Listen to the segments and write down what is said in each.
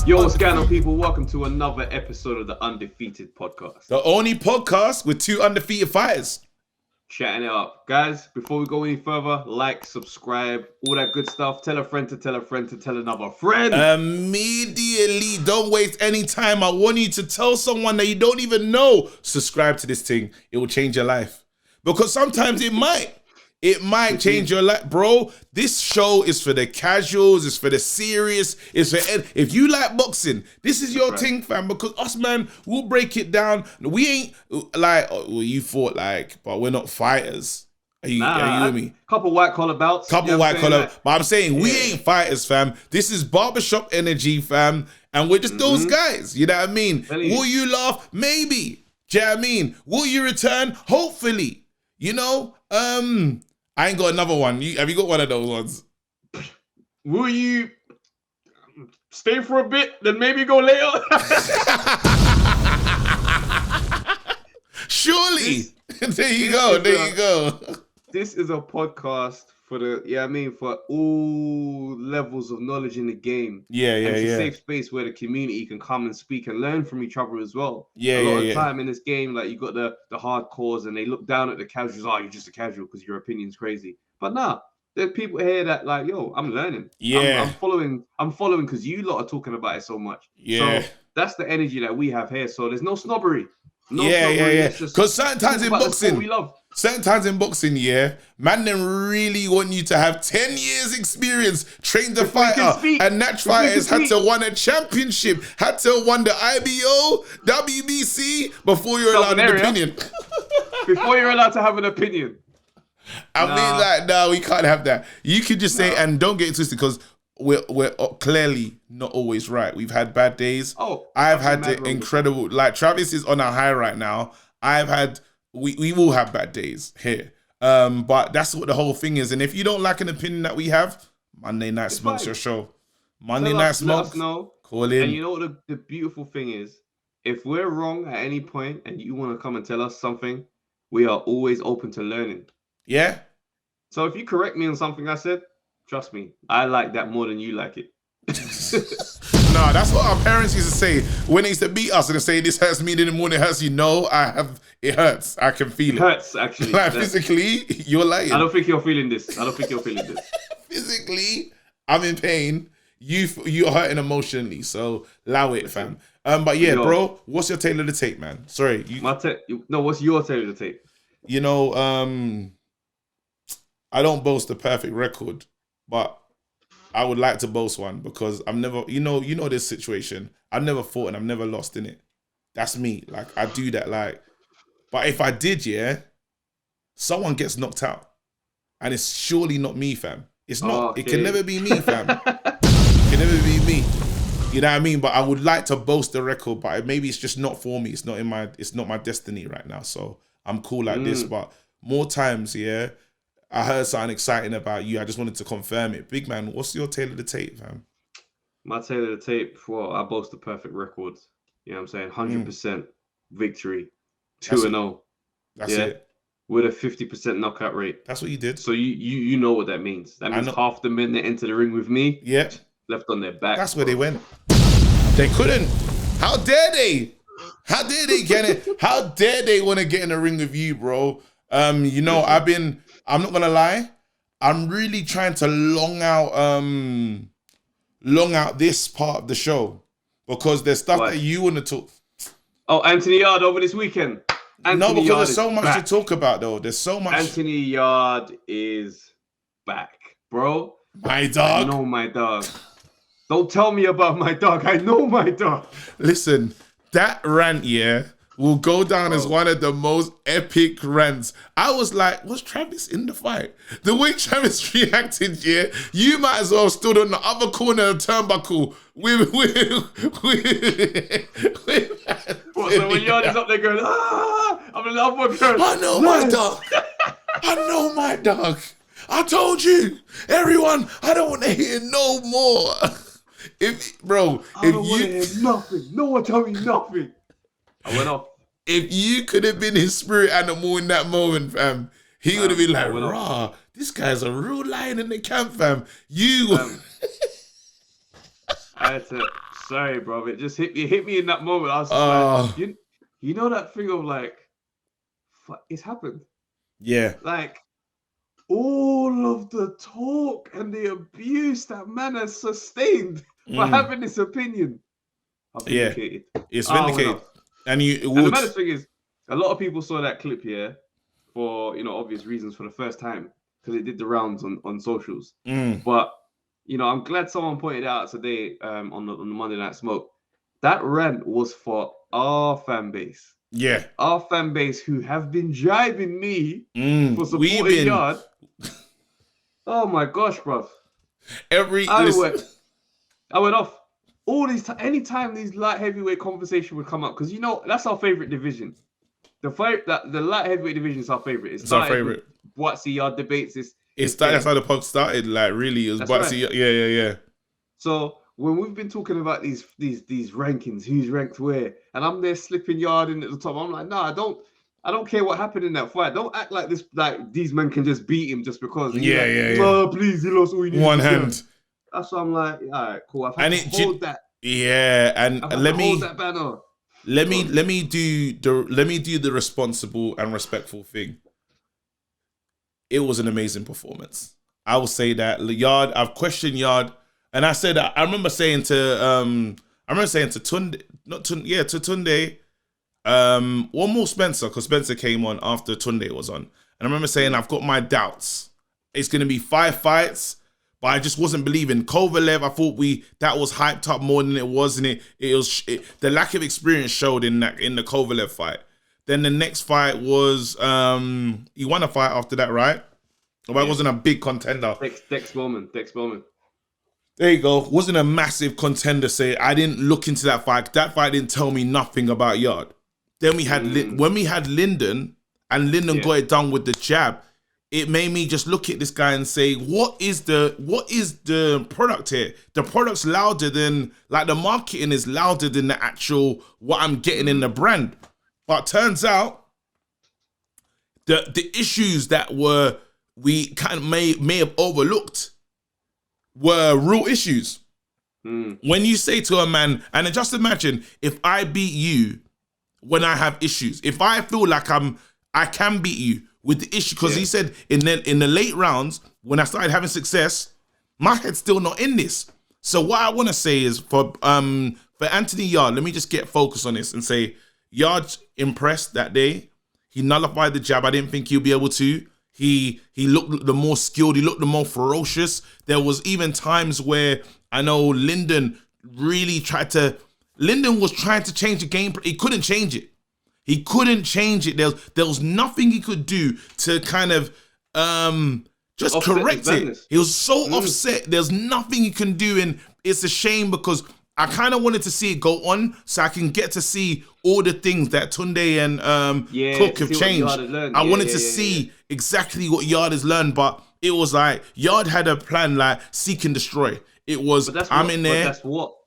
Yo, what's going on, people? Welcome to another episode of the Undefeated podcast. The only podcast with two undefeated fighters. Chatting it up. Guys, before we go any further, like, subscribe, all that good stuff. Tell a friend to tell a friend to tell another friend. Immediately, don't waste any time. I want you to tell someone that you don't even know, subscribe to this thing. It will change your life. Because sometimes it might. It might change your life. Bro, this show is for the casuals. It's for the serious. It's for if you like boxing, this is your thing, fam. Because us, man, we'll break it down. We ain't like, well, you fought like, but we're not fighters. Are you with me? Couple white collar bouts. Couple white collar. But I'm saying we ain't fighters, fam. This is barbershop energy, fam. And we're just those guys. You know what I mean? Will you laugh? Maybe. Do you know what I mean? Will you return? Hopefully. You know? I ain't got another one. Have you got one of those ones? Will you stay for a bit, then maybe go later? Surely. There you go. This is a podcast for for all levels of knowledge in the game. It's a safe space where the community can come and speak and learn from each other as well. A lot of time in this game, like you got the hardcores and they look down at the casuals. Oh, you're just a casual because your opinion's crazy. But nah, there's people here that like, yo, I'm learning. I'm following because you lot are talking about it so much. So that's the energy that we have here. So there's no snobbery. Because certain times in boxing, man, them really want you to have 10 years experience, trained the fighter, and Natch fighters had to win a championship, had to win the IBO, WBC before you're allowed an opinion. Before you're allowed to have an opinion. I mean, like, no, we can't have that. You could just say, and don't get it twisted, because we're clearly not always right. We've had bad days. I've had the incredible, like Travis is on a high right now. We will have bad days here. But that's what the whole thing is. And if you don't like an opinion that we have, Monday Night Smoke's your show. Monday Night Smoke, let us know. Call in. And you know what the beautiful thing is? If we're wrong at any point and you want to come and tell us something, we are always open to learning. Yeah? So if you correct me on something I said, trust me, I like that more than you like it. No, that's what our parents used to say when they used to beat us and they say, this hurts me in the morning, it hurts you. No, it hurts. I can feel it. It hurts, actually. Like, physically, you're lying. I don't think you're feeling this. Physically, I'm in pain. You're hurting emotionally, so allow it, fam. But yeah, bro, what's your tail of the tape, man? Sorry. What's your tail of the tape? You know, I don't boast a perfect record, but I would like to boast one because I've never, you know this situation. I've never fought and I've never lost in it. That's me. Like, I do that, like, but if I did, someone gets knocked out. And it's surely not me, fam. It's not. It can never be me, fam. It can never be me. You know what I mean? But I would like to boast the record, but maybe it's just not for me. It's not my destiny right now. So I'm cool like this. But more times, I heard something exciting about you. I just wanted to confirm it. Big man, what's your tail of the tape, fam? My tail of the tape, well, I boast the perfect record. You know what I'm saying? 100% victory. 2-0. That's it. With a 50% knockout rate. That's what you did. So you know what that means. That means half the men that enter the ring with me left on their back. That's where they went. They couldn't. How dare they? How dare they get it? How dare they want to get in the ring with you, bro? You know, I'm not gonna lie, I'm really trying to long out this part of the show because there's stuff that you want to talk. Oh, Anthony Yard over this weekend. Because there's so much to talk about, though. There's so much. Anthony Yard is back, bro. My dog. I know my dog. Don't tell me about my dog. I know my dog. Listen, that rant, will go down as one of the most epic rants. I was like, was Travis in the fight? The way Travis reacted, you might as well have stood on the other corner of the turnbuckle with so when Yard is up there going, I'm in love with her. I know my dog. I know my dog. I told you, everyone, I don't want to hear no more. I don't want to hear nothing. No one tell me nothing. I went off. If you could have been his spirit animal in that moment, fam, he would have been like, rah, this guy's a real lion in the camp, fam. I had to. Sorry, bro. It just hit me in that moment. I was just like, you know that thing of like, it's happened. Yeah. Like, all of the talk and the abuse that man has sustained for having this opinion. I've vindicated. It's vindicated. And the maddest thing is, a lot of people saw that clip here for, obvious reasons for the first time because it did the rounds on socials. But, I'm glad someone pointed out today on the Monday Night Smoke. That rant was for our fan base. Yeah. Our fan base who have been jibing me for supporting Yard. Oh my gosh, bruv. I went off. All these anytime these light heavyweight conversation would come up, because that's our favorite division. The light heavyweight division is our favorite. It's our favorite. Boatsy Yard debates. That's how the pod started. Like really, it was Boatsy. Right. Yeah. So when we've been talking about these rankings, who's ranked where, and I'm there slipping Yard in at the top, I'm like, no, I don't care what happened in that fight. Don't act like this. Like these men can just beat him just because. Oh, please, he lost all he needed. One hand. That's why I'm like, all right, cool. I've had to hold that. Yeah, and let me hold that banner. Let me do the responsible and respectful thing. It was an amazing performance. I will say that Yard. I've questioned Yard, and I said I remember saying to Tunde, to Tunde, one more Spencer, because Spencer came on after Tunde was on, and I remember saying I've got my doubts. It's going to be 5 fights. But I just wasn't believing Kovalev. I thought that was hyped up more than it was, and it was the lack of experience showed in the Kovalev fight. Then the next fight was he won a fight after that, right? But it wasn't a big contender. Dex Bowman. There you go. Wasn't a massive contender. Say I didn't look into that fight. That fight didn't tell me nothing about Yard. Then we had when we had Lyndon, and Lyndon got it done with the jab. It made me just look at this guy and say, what is the product here? The product's louder than, like the marketing is louder than the actual, what I'm getting in the brand. But turns out, the issues that we kind of may have overlooked were real issues. When you say to a man, and just imagine if I beat you when I have issues, if I feel like I can beat you, with the issue, because he said in the late rounds, when I started having success, my head's still not in this. So what I want to say is for Anthony Yard, let me just get focused on this and say, Yard's impressed that day. He nullified the jab. I didn't think he'd be able to. He looked the more skilled. He looked the more ferocious. There was even times where I know Lyndon was trying to change the game. He couldn't change it. He couldn't change it. There was nothing he could do to kind of just offset correct it. He was so offset. There's nothing he can do, and it's a shame because I kind of wanted to see it go on so I can get to see all the things that Tunde and Cook have changed. I wanted to see exactly what Yard has learned, but it was like Yard had a plan like seek and destroy. It was in there.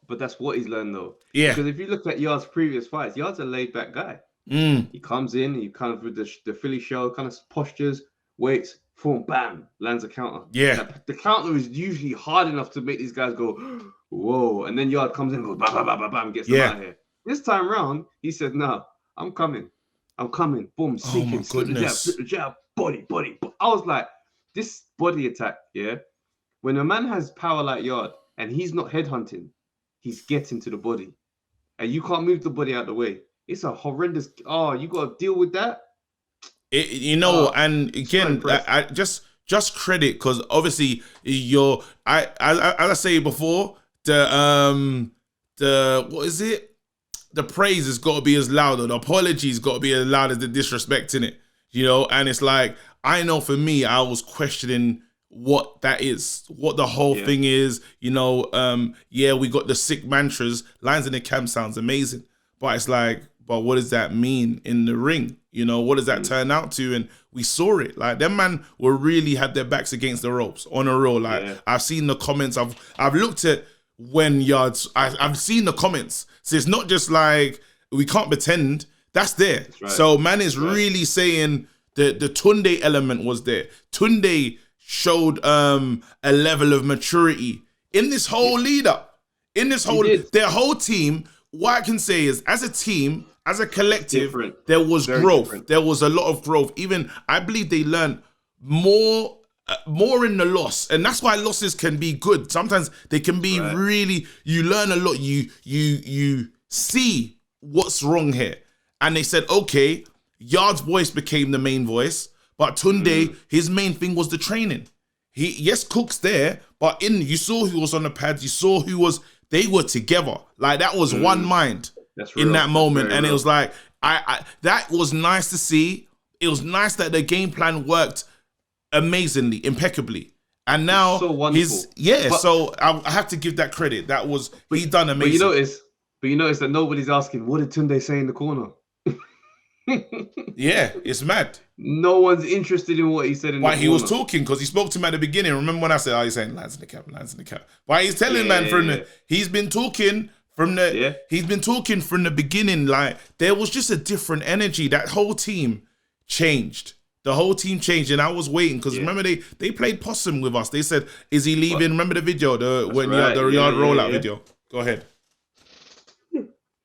But that's what he's learned though. Yeah. Because if you look at Yard's previous fights, Yard's a laid back guy. He comes in, he kind of with the Philly show, kind of postures, waits, boom, bam, lands a counter. Yeah. The counter is usually hard enough to make these guys go, whoa. And then Yard comes in and goes, bam, bam, bam, bam, bam, gets them out of here. This time round, he said, no, I'm coming. Boom, seeking, slip the jab, body. I was like, this body attack, when a man has power like Yard and he's not headhunting, he's getting to the body. And you can't move the body out of the way. It's a horrendous. Oh, you got to deal with that. And again, I just credit because obviously as I say before, the what is it? The praise has got to be as loud, or the apologies got to be as loud as the disrespect in it. And it's like I know for me, I was questioning what that is, what the whole thing is. We got the sick mantras. Lines in the camp sounds amazing, but it's like. But what does that mean in the ring? What does that turn out to? And we saw it. Like, them man were really had their backs against the ropes on a roll. Like, I've seen the comments. I've looked at when Yards. I've seen the comments. So it's not just like we can't pretend. That's there. That's right. So man is really saying the Tunde element was there. Tunde showed a level of maturity in this whole lead up. In this their whole team, what I can say is, as a team, as a collective, there was growth. Different. There was a lot of growth. Even, I believe they learned more in the loss. And that's why losses can be good. Sometimes they can be really, you learn a lot. You see what's wrong here. And they said, okay, Yard's voice became the main voice, but Tunde, his main thing was the training. Cook's there, but you saw who was on the pads, you saw they were together. Like, that was one mind in that moment. And it was like, that was nice to see. It was nice that the game plan worked amazingly, impeccably. And now so wonderful. So I have to give that credit. He done amazing. But you notice that nobody's asking, what did Tunde say in the corner? Yeah, it's mad. No one's interested in what he said in the corner. He was talking because he spoke to him at the beginning. Remember when I said, he's saying lands in the cap. But he's telling he's been talking from the beginning. Like, there was just a different energy. That whole team changed. The whole team changed, and I was waiting because remember they played possum with us. They said, "Is he leaving?" Remember the video, the yard rollout video. Go ahead.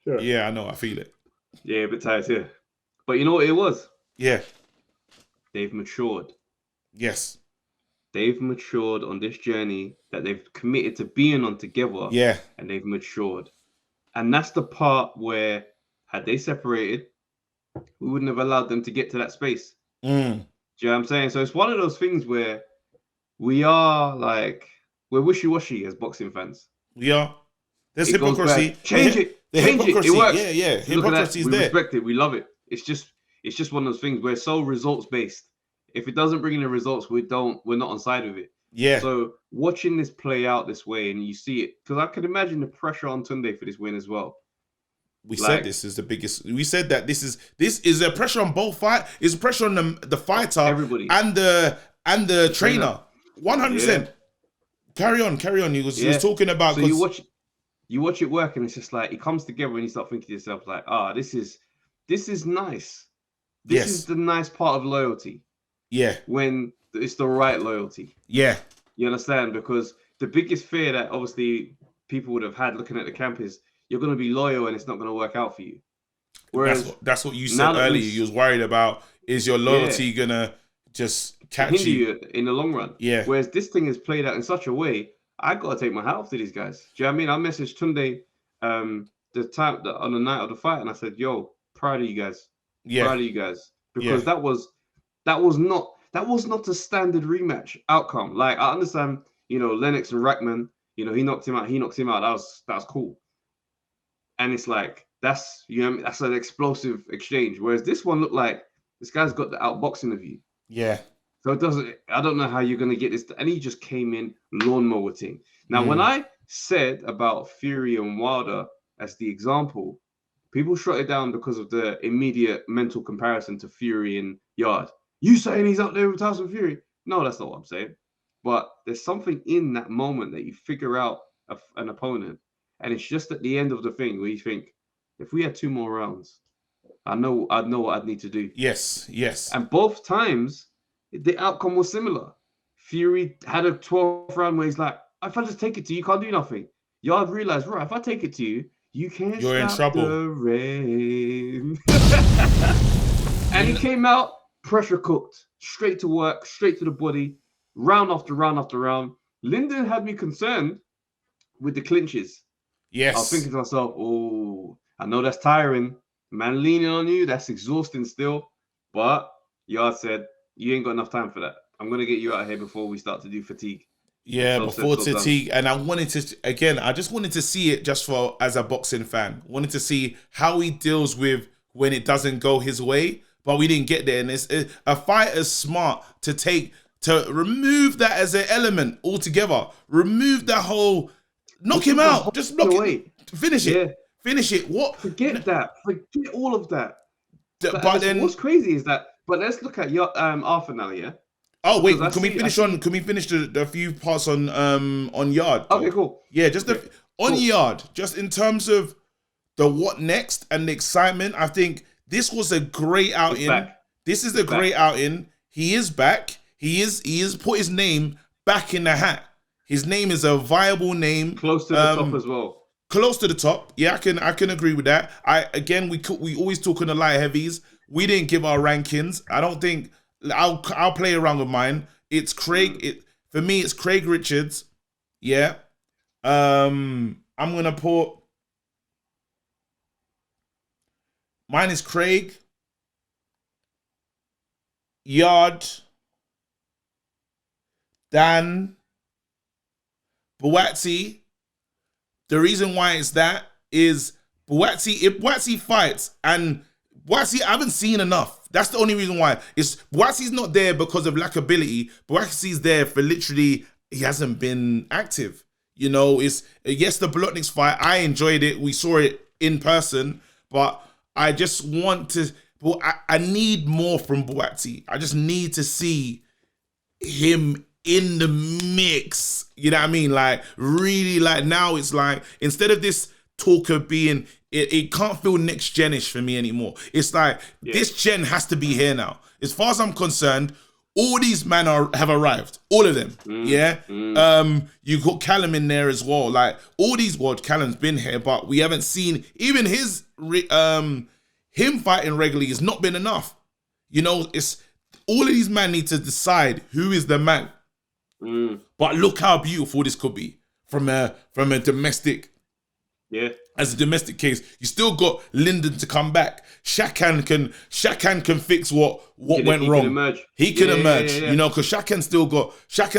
Sure. Yeah, I know. I feel it. Yeah, a bit tired here. But you know what it was? Yeah. They've matured. Yes. They've matured on this journey that they've committed to being on together. Yeah. And they've matured. And that's the part where, had they separated, we wouldn't have allowed them to get to that space. Do you know what I'm saying? So it's one of those things where we're wishy-washy as boxing fans. We are. There's hypocrisy. Change it. It works. Yeah. Hypocrisy is there. We respect it. We love it. It's just one of those things. We're so results based. If it doesn't bring in the results, we're not on side with it. Yeah. So watching this play out this way, and you see it, because I can imagine the pressure on Tunde for this win as well. We said this is the biggest. We said that this is a pressure on both fight. It's pressure on the fighter, everybody, and the trainer. 100%. Carry on. He was talking about. So you watch it work, and it's just like it comes together, and you start thinking to yourself like, this is nice. This is the nice part of loyalty. Yeah. When it's the right loyalty. Yeah. You understand? Because the biggest fear that obviously people would have had looking at the camp is you're going to be loyal and it's not going to work out for you. Whereas that's what you said earlier. You was worried about, is your loyalty going to just catch you in the long run? Yeah. Whereas this thing is played out in such a way, I got to take my hat off to these guys. Do you know what I mean? I messaged Tunde on the night of the fight, and I said, yo, proud of you guys. Yeah. Proud of you guys. Because that was not a standard rematch outcome. Like, I understand, Lennox and Rackman, he knocked him out. That was cool. And it's like, that's an explosive exchange. Whereas this one looked like this guy's got the outboxing of you. Yeah. So I don't know how you're going to get this. And he just came in lawnmower thing. Now, when I said about Fury and Wilder as the example, people shut it down because of the immediate mental comparison to Fury and Yard. You saying he's up there with Tyson Fury? No, that's not what I'm saying. But there's something in that moment that you figure out an opponent. And it's just at the end of the thing where you think, if we had 2 more rounds, I'd know what I'd need to do. Yes. And both times, the outcome was similar. Fury had a 12th round where he's like, if I just take it to you, you can't do nothing. Yard realized, right, if I take it to you, you can't You're stop in trouble. The rain. And he came out pressure cooked, straight to work, straight to the body, round after round after round. Lyndon had me concerned with the clinches. Yes. I was thinking to myself, I know that's tiring. Man leaning on you, that's exhausting still. But Yard said, you ain't got enough time for that. I'm going to get you out of here before we start to do fatigue. Yeah, before fatigue. And I just wanted to see it just as a boxing fan. Wanted to see how he deals with when it doesn't go his way. But we didn't get there. And a fighter's smart to remove that as an element altogether. Remove that whole... Knock him out. Just knock it. Finish it. Yeah. Finish it. What? Forget that. Forget all of that. But then what's crazy is that. But let's look at your Arthur now. Yeah. Oh wait. Can we finish the few parts on Yard? Though? Okay. Cool. Yeah. Just on Yard. Just in terms of the what next and the excitement. I think this was a great outing. This is a great outing. He is back. He is put his name back in the hat. His name is a viable name. Close to the top as well. Close to the top. Yeah, I can agree with that. We always talk on the light heavies. We didn't give our rankings. I don't think I'll play around with mine. It's Craig. For me, it's Craig Richards. Yeah. I'm gonna put mine is Craig, Yard, Dan, Buatsi. The reason why it's that is Buatsi. If Buatsi fights, and Buatsi, I haven't seen enough. That's the only reason why. Buatsi's not there because of lack of ability. Buatsi's there for literally he hasn't been active. You know, it's yes, the Bolotniks fight. I enjoyed it. We saw it in person, but I just want to. Well, I need more from Buatsi. I just need to see him in the mix. You know what I mean? Like, really, like, now it's like, instead of this talker being, it can't feel next gen-ish for me anymore. It's like, this gen has to be here now. As far as I'm concerned, all these men have arrived. All of them. You got Callum in there as well. Like, all these, well, Callum's been here, but we haven't seen, even his, him fighting regularly has not been enough. You know, it's, all of these men need to decide who is the man. But look how beautiful this could be from a domestic. Yeah. As a domestic case, you still got Lyndon to come back. Shakan can fix what went wrong. He can emerge. You know, because Shakan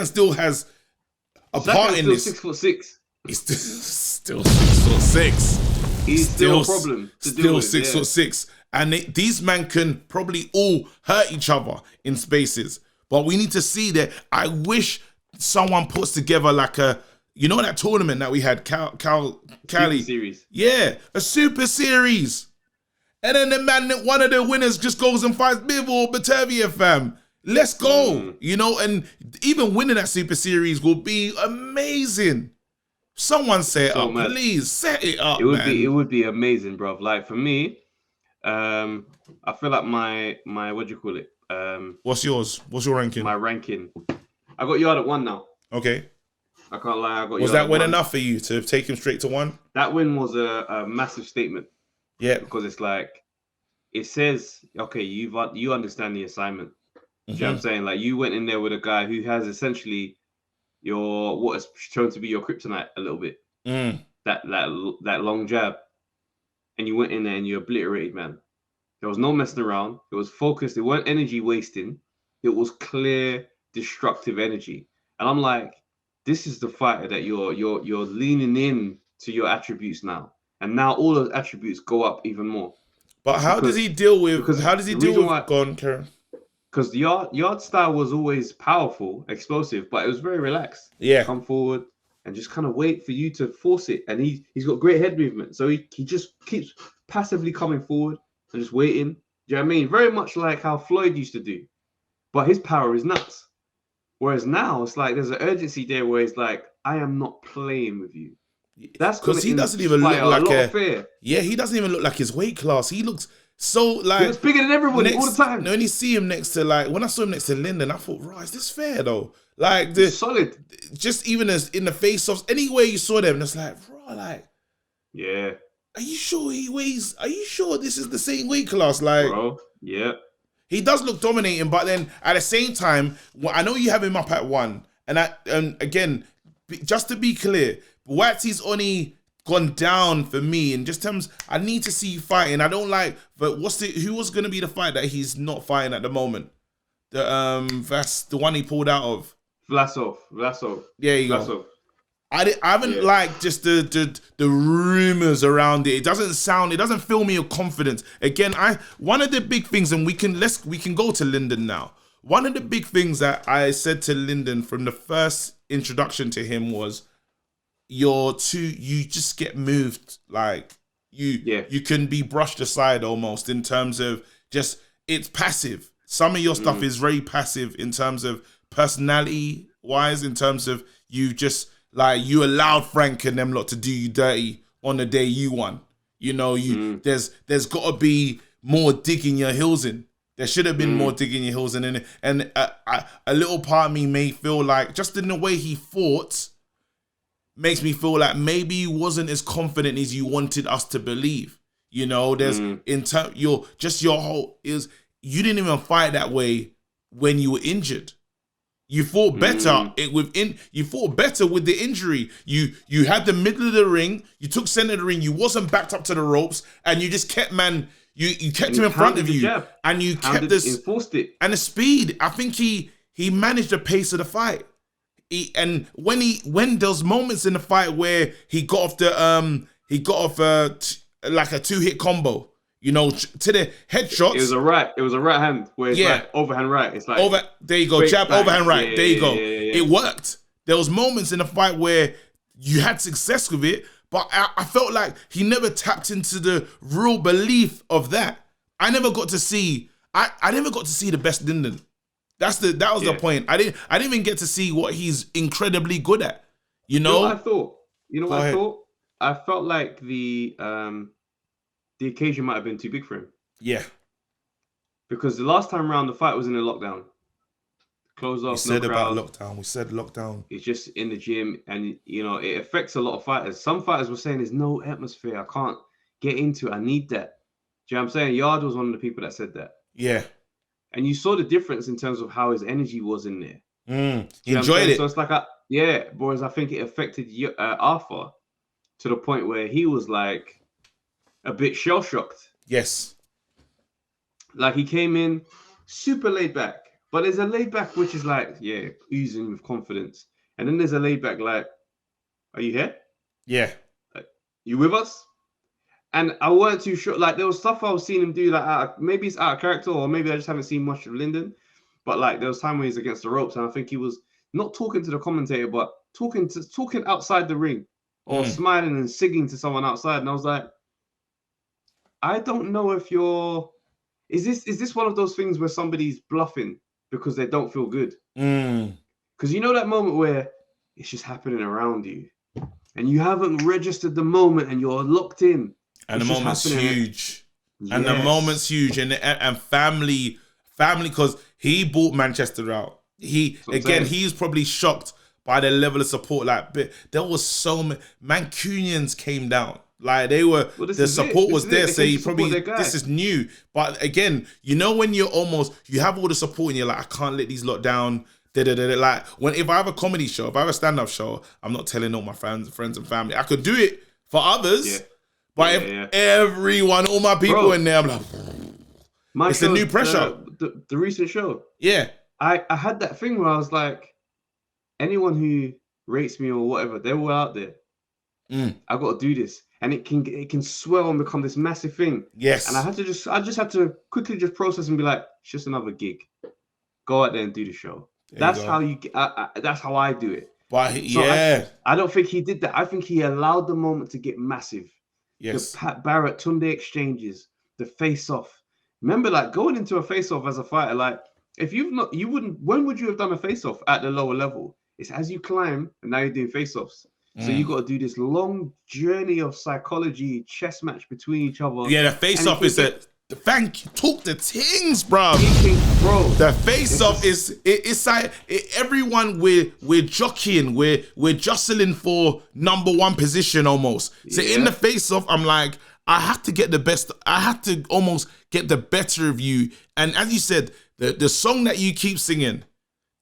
still has a part in this. 6'6". He's still 6'6". He's still a problem. Still 6'6". And these men can probably all hurt each other in spaces. But we need to see that. I wish someone puts together like a, you know, that tournament that we had, Cali. Super series. Yeah, a super series. And then the man, one of the winners just goes and fights Biv or Batavia, fam. Let's go. You know, and even winning that super series will be amazing. Someone set it up, man. Please set it up. It would be amazing, bro. Like for me, I feel like my what do you call it? What's yours? What's your ranking? My ranking. I got Yard at 1 now. Okay. I can't lie. Was that win enough for you to take him straight to 1? That win was a massive statement. Yeah. Because it's like, it says, okay, you understand the assignment. You know what I'm saying? Like, you went in there with a guy who has essentially what is shown to be your kryptonite a little bit. That long jab. And you went in there and you obliterated, man. There was no messing around. It was focused. It weren't energy wasting. It was clear, destructive energy. And I'm like, this is the fighter that you're leaning in to your attributes now. And now all those attributes go up even more. But how does he deal with go on, Karen? Because the yard style was always powerful, explosive, but it was very relaxed. Yeah. Come forward and just kind of wait for you to force it. And he's got great head movement. So he just keeps passively coming forward and just waiting. Do you know what I mean? Very much like how Floyd used to do. But his power is nuts. Whereas now it's like there's an urgency there where it's like, I am not playing with you. That's because he doesn't even look like fear. Yeah, he doesn't even look like his weight class. He looks so like, he looks bigger than everybody all the time. When you see him next to, like, when I saw him next to Lyndon, I thought, right, is this fair though? Like solid. Just even as in the face-offs, anywhere you saw them, it's like, bro, like, yeah. Are you sure are you sure this is the same weight class? Like, bro, yeah. He does look dominating, but then at the same time, I know you have him up at 1, and again, just to be clear, Buatsi's only gone down for me in just terms. I need to see you fighting. I don't like, but who was going to be the fight that he's not fighting at the moment? That's the one he pulled out of. Vlasov. Yeah, you go. I haven't liked just the rumors around it. It doesn't fill me with confidence. Again, one of the big things, and we can go to Lyndon now. One of the big things that I said to Lyndon from the first introduction to him was, you just get moved. Like you can be brushed aside almost in terms of just, it's passive. Some of your stuff is very passive in terms of personality wise, in terms of you just, like, you allowed Frank and them lot to do you dirty on the day you won. You know, there's got to be more digging your heels in. There should have been more digging your heels in. And a little part of me may feel like, just in the way he fought, makes me feel like maybe you wasn't as confident as you wanted us to believe. You know, there's your whole is you didn't even fight that way when you were injured. You fought better you fought better with the injury. You had the middle of the ring, you took center of the ring, you wasn't backed up to the ropes, and you just kept you kept him in front of you, and you kept this enforced it. And the speed. I think he managed the pace of the fight. And when there's moments in the fight where he got off like a 2-hit combo, you know, to the headshots. It was a right hand where it's like overhand right. It's like there you go, jab, overhand right. Yeah, there you go. Yeah. It worked. There was moments in the fight where you had success with it, but I felt like he never tapped into the real belief of that. I never got to see the best Lyndon. That was the point. I didn't even get to see what he's incredibly good at. You know what I thought? I thought? I felt like the occasion might have been too big for him. Yeah. Because the last time around, the fight was in a lockdown. Closed off, We said lockdown. It's just in the gym, and, you know, it affects a lot of fighters. Some fighters were saying there's no atmosphere. I can't get into it. I need that. Do you know what I'm saying? Yard was one of the people that said that. Yeah. And you saw the difference in terms of how his energy was in there. He enjoyed it. So it's like, whereas I think it affected Arthur to the point where he was like a bit shell-shocked. Yes. Like he came in super laid back, but there's a laid back which is like, oozing with confidence. And then there's a laid back like, are you here? Yeah. Like, you with us? And I weren't too sure. Like there was stuff I was seeing him do, like maybe it's out of character, or maybe I just haven't seen much of Lyndon. But like there was time when he was against the ropes, and I think he was not talking to the commentator, but talking outside the ring, or smiling and singing to someone outside. And I was like, I don't know if is this one of those things where somebody's bluffing because they don't feel good? Because you know that moment where it's just happening around you, and you haven't registered the moment, and you're locked in. And the moment's huge. Yes. And the moment's huge. And family, because he bought Manchester out. He's probably shocked by the level of support. Like, but there was so many Mancunians came down. Like they were, the support was there. So this is new. But again, you know when you have all the support and you're like, I can't let these lot down. Like if I have a comedy show, if I have a stand-up show, I'm not telling all my friends and family. I could do it for others. Yeah. But everyone, all my people in there, I'm like, it's a new pressure. The recent show. Yeah. I had that thing where I was like, anyone who rates me or whatever, they're all out there. I got to do this. And it can swell and become this massive thing. Yes. And I just had to quickly just process and be like, it's just another gig. Go out there and do the show. That's how that's how I do it. But I don't think he did that. I think he allowed the moment to get massive. Yes. The Pat Barrett Tunde exchanges, the face-off. Remember, like going into a face-off as a fighter, like if when would you have done a face-off at the lower level? It's as you climb, and now you're doing face-offs. So you got to do this long journey of psychology, chess match between each other. Yeah, the face-off is thank you. Talk the things, bro. The face-off it's like everyone we're jockeying, we're jostling for number one position almost. So in the face-off, I'm like, I have to get the best. I have to almost get the better of you. And as you said, the song that you keep singing,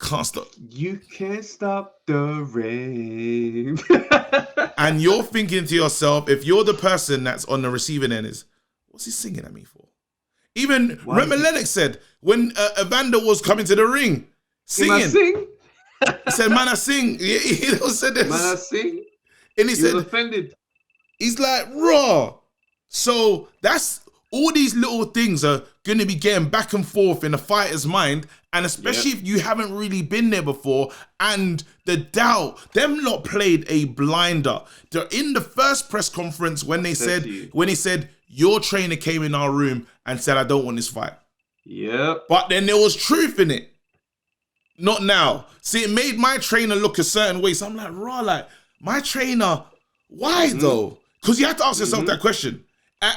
can't stop. You can't stop the rain. And you're thinking to yourself, if you're the person that's on the receiving end, what's he singing at me for? Even Remy Lennox said when Evander was coming to the ring, singing. He said, "Man, I sing." He said this. Man, I sing. And he said, was offended. He's like, raw. So that's all these little things are going to be getting back and forth in a fighter's mind. And especially if you haven't really been there before, and the doubt, them lot played a blinder. They're in the first press conference when he said, your trainer came in our room and said, I don't want this fight. Yeah. But then there was truth in it. Not now. See, it made my trainer look a certain way. So I'm like, raw, like, my trainer, why though? Because you have to ask yourself that question.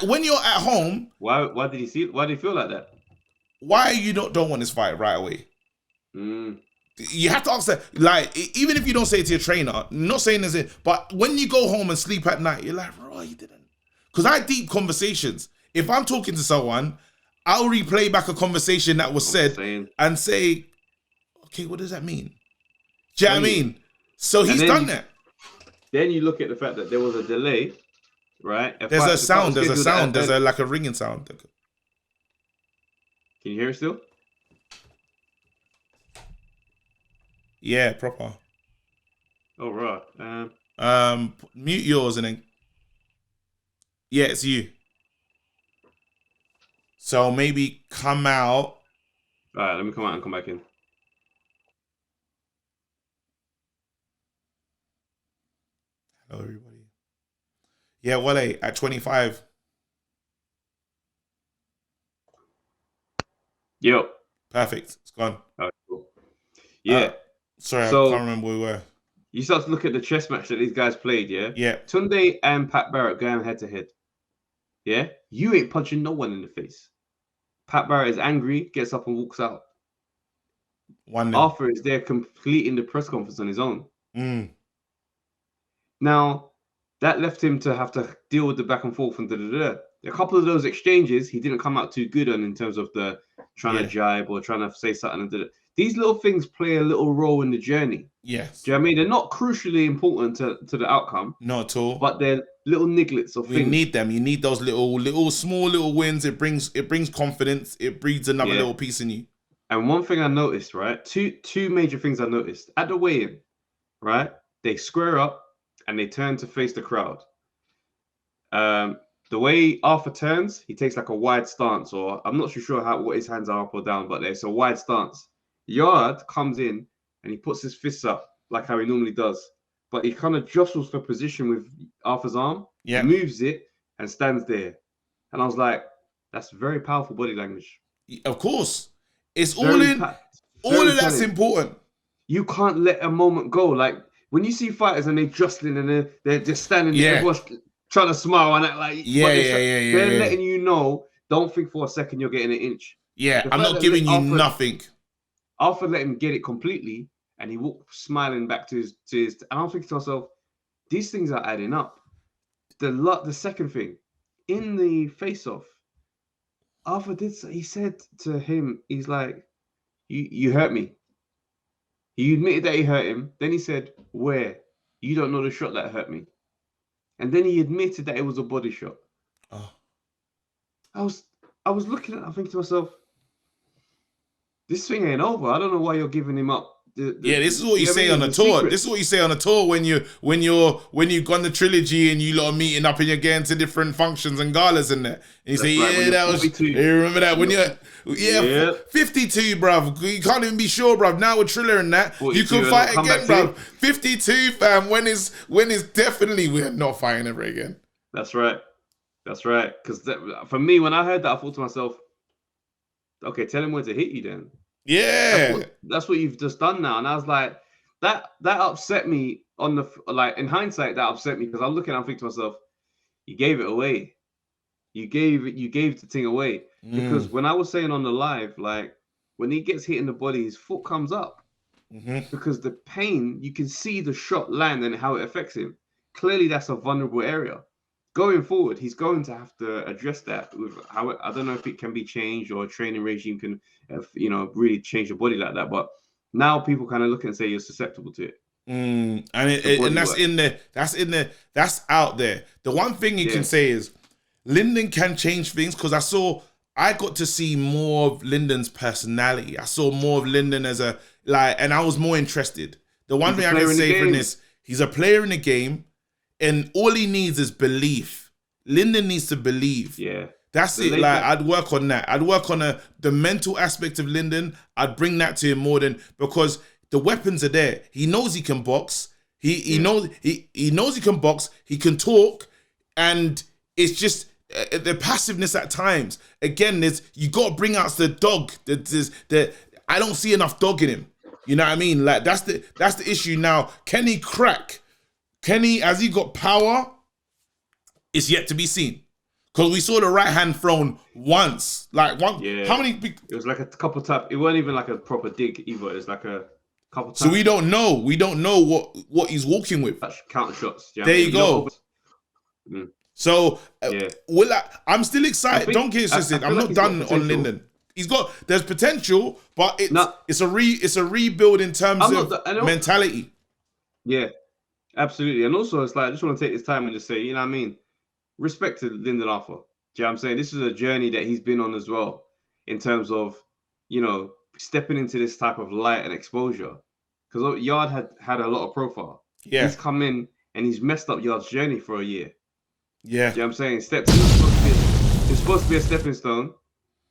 When you're at home, why did he feel like that? Why you don't want this fight right away? You have to ask that, like, even if you don't say it to your trainer, not saying this, but when you go home and sleep at night, you're like, bro, you didn't. Because I deep conversations. If I'm talking to someone, I'll replay back a conversation that was said and say, okay, what does that mean? Do you know what I mean? So he's done that. Then you look at the fact that there was a delay, right? There's a sound, there's like a ringing sound. Can you hear it still? Yeah, proper. Oh, right. Mute yours and then... Yeah, it's you. So maybe come out. All right, let me come out and come back in. Hello, everybody. Yeah, Wale, at 25. Yo. Perfect. It's gone. All right, cool. Yeah. Sorry, I can't remember where we were. You start to look at the chess match that these guys played, yeah? Yeah. Tunde and Pat Barrett going head to head. Yeah? You ain't punching no one in the face. Pat Barrett is angry, gets up and walks out. Arthur is there completing the press conference on his own. Now, that left him to have to deal with the back and forth and da-da-da. A couple of those exchanges, he didn't come out too good on in terms of the trying to jibe or trying to say something and da-da. These little things play a little role in the journey. Yes. Do you know what I mean? They're not crucially important to the outcome. Not at all. But they're little niglets of things. You need them. You need those small wins. It brings confidence. It breeds another little piece in you. And one thing I noticed, right? Two major things I noticed. At the weigh-in, right? They square up and they turn to face the crowd. The way Arthur turns, he takes like a wide stance, or I'm not too sure what his hands are up or down, but it's a wide stance. Yard comes in and he puts his fists up like how he normally does, but he kind of jostles for position with Arthur's arm, moves it and stands there. And I was like, that's very powerful body language. Of course. It's all in. All of that's important. You can't let a moment go. Like when you see fighters and they're jostling and they're just standing there, everyone's trying to smile and act like they're letting you know, don't think for a second you're getting an inch. Yeah, I'm not giving you nothing. Arthur let him get it completely, and he walked smiling back to his. And I'm thinking to myself, these things are adding up. The second thing, in the face-off, Arthur he said to him, he's like, you hurt me. He admitted that he hurt him. Then he said, where? You don't know the shot that hurt me. And then he admitted that it was a body shot. Oh. I was looking at it, I think to myself, this thing ain't over. I don't know why you're giving him up. This is what you say on the tour. Secret. This is what you say on the tour when you've gone the trilogy and you lot are meeting up and you're getting to different functions and galas and that. And you say, that was. You remember that when you're 52, bruv. You can't even be sure, bruv. Now with Triller and that, you can fight again, bruv. 52, fam. When is definitely we're not fighting ever again. That's right. Because for me, when I heard that, I thought to myself, okay, tell him where to hit you then. Yeah, that's what you've just done now. And I was like, that upset me in hindsight. That upset me because I'm looking, I'm thinking to myself, you gave it away. You gave the thing away because when I was saying on the live, like when he gets hit in the body, his foot comes up because the pain, you can see the shot land and how it affects him. Clearly, that's a vulnerable area. Going forward, he's going to have to address that with how I don't know if it can be changed or a training regime can, really change the body like that. But now people kind of look and say you're susceptible to it. And that's out there. The one thing you can say is Lyndon can change things because I got to see more of Lyndon's personality. I saw more of Lyndon as and I was more interested. The one thing I can say from this, he's a player in the game. And all he needs is belief. Lyndon needs to believe. Yeah. That's it. Like, I'd work on that. I'd work on the mental aspect of Lyndon. I'd bring that to him more because the weapons are there. He knows he can box. He knows he knows he can box. He can talk. And it's just the passiveness at times. Again, you got to bring out the dog. I don't see enough dog in him. You know what I mean? Like, that's the issue now. Can he crack? Has he got power? It's yet to be seen. Because we saw the right hand thrown once. Like one. Yeah. How many? It was like a couple tap. It wasn't even like a proper dig either. It was like a. couple times. So we don't know. We don't know what he's walking with. Counter shots. There you go. So I'm still excited. Don't get twisted. I'm not done on Linden. There's potential, but it's a rebuild in terms of mentality. Yeah, absolutely. And also, it's like, I just want to take this time and just say, you know what I mean? Respect to Lyndon Arthur. Do you know what I'm saying? This is a journey that he's been on as well, in terms of, you know, stepping into this type of light and exposure. Because Yard had a lot of profile. Yeah. He's come in and he's messed up Yard's journey for a year. Yeah. Do you know what I'm saying? It's supposed to be a stepping stone.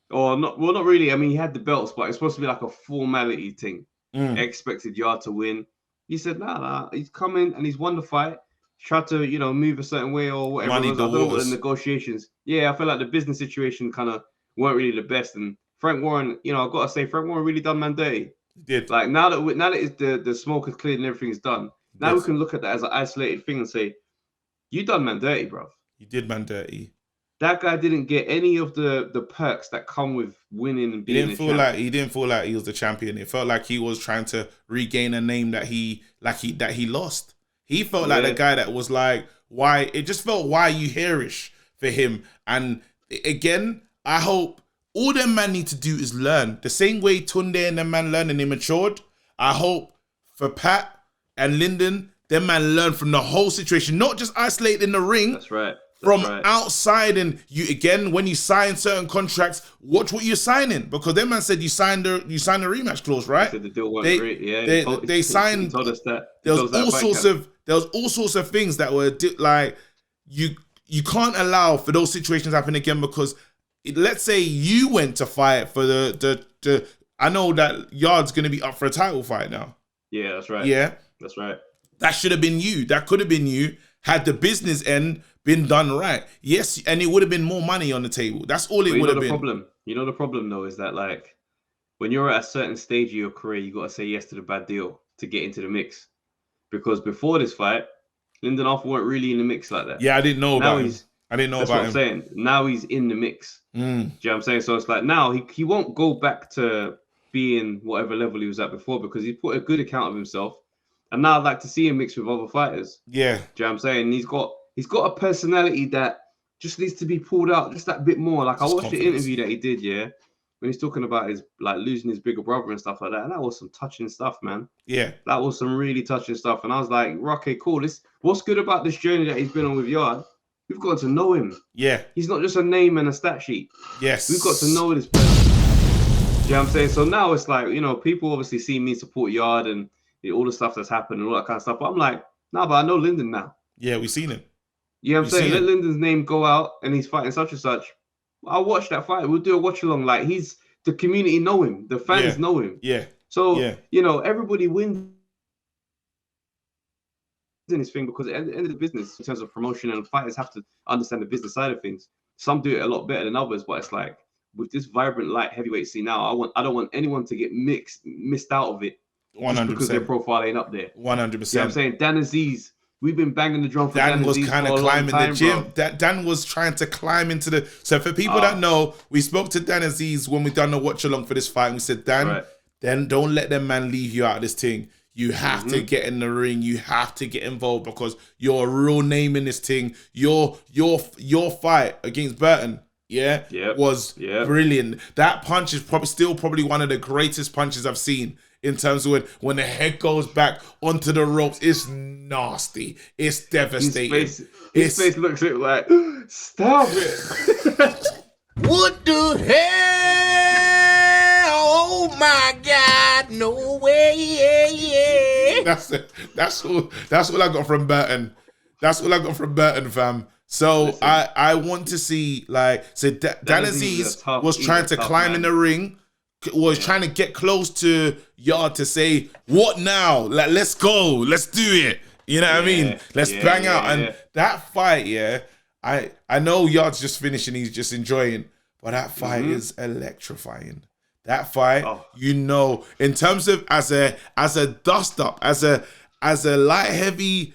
Or not, well, not really. I mean, he had the belts, but it's supposed to be like a formality thing. Expected Yard to win. He said, nah, he's coming and he's won the fight. Tried to, you know, move a certain way or whatever. I don't know what the negotiations. Yeah, I feel like the business situation kind of weren't really the best. And Frank Warren, you know, I've got to say, Frank Warren really done man dirty. He did. Like, now that it's the smoke is cleared and everything is done, now we can look at that as an isolated thing and say, you done man dirty, bro. You did man dirty. That guy didn't get any of the perks that come with winning and being He didn't feel like he was the champion. It felt like he was trying to regain a name that he lost. He felt like the guy that was like, why? It just felt why you hearish for him. And again, I hope all them man need to do is learn. The same way Tunde and them man learned and they matured, I hope for Pat and Lyndon, them man learn from the whole situation, not just isolated in the ring. That's right. From outside, and you again, when you sign certain contracts, watch what you're signing, because them man said you signed a rematch clause, right? They said the deal wasn't great. Yeah, they signed. He told us that. There was all sorts of things that were like you can't allow for those situations to happen again, because let's say you went to fight for the I know that Yard's going to be up for a title fight now. Yeah, that's right. Yeah, that's right. That should have been you. That could have been you had the business end been done right. Yes, and it would have been more money on the table. That's all it would have been. You know the problem though is that, like, when you're at a certain stage of your career, you got to say yes to the bad deal to get into the mix. Because before this fight, Lyndon Arthur weren't really in the mix like that. Yeah, I didn't know about him. I didn't know that's about what I'm saying. Now he's in the mix. Do you know what I'm saying? So it's like now he won't go back to being whatever level he was at before, because he put a good account of himself. And now I'd like to see him mix with other fighters. Yeah. Do you know what I'm saying? He's got a personality that just needs to be pulled out just that bit more. Like, I watched the interview that he did, when he's talking about his, like, losing his bigger brother and stuff like that. And that was some touching stuff, man. Yeah. That was some really touching stuff. And I was like, okay, cool. What's good about this journey that he's been on with Yard? We've got to know him. Yeah. He's not just a name and a stat sheet. Yes. We've got to know this person. You know what I'm saying? So now it's like, you know, people obviously see me support Yard and all the stuff that's happened and all that kind of stuff. But I'm like, nah, but I know Lyndon now. Yeah, we've seen him. You know what I'm saying? Let Lyndon's name go out and he's fighting such and such. I'll watch that fight. We'll do a watch along. Like, the community know him. The fans know him. Yeah. So, you know, everybody wins in this thing, because at the end of the business, in terms of promotion, and fighters have to understand the business side of things. Some do it a lot better than others, but it's like, with this vibrant light heavyweight scene now, I don't want anyone to get missed out of it. 100%. Because their profile ain't up there. 100%. You know what I'm saying? Dan Aziz, we've been banging the drum for Dan was kind of climbing the gym. Dan was trying to climb into the. So for people that know, we spoke to Dan Aziz when we done a watch along for this fight, and we said, Dan, then don't let them man leave you out of this thing. You have to get in the ring. You have to get involved, because you're a real name in this thing. Your fight against Burton, was brilliant. That punch is probably one of the greatest punches I've seen. In terms of when the head goes back onto the ropes, it's nasty. It's devastating. His face looks like, stop it. What the hell? Oh my God, no way. That's it. That's what I got from Burton. That's what I got from Burton, fam. So listen, I want to see, like, so Dan Aziz was trying to climb in the ring. Was trying to get close to Yard to say, what now? Like, let's go. Let's do it. You know what I mean? Let's bang out. And that fight, I know Yard's just finishing. He's just enjoying. But that fight is electrifying. That fight, you know, in terms of as a dust up, as a light heavy,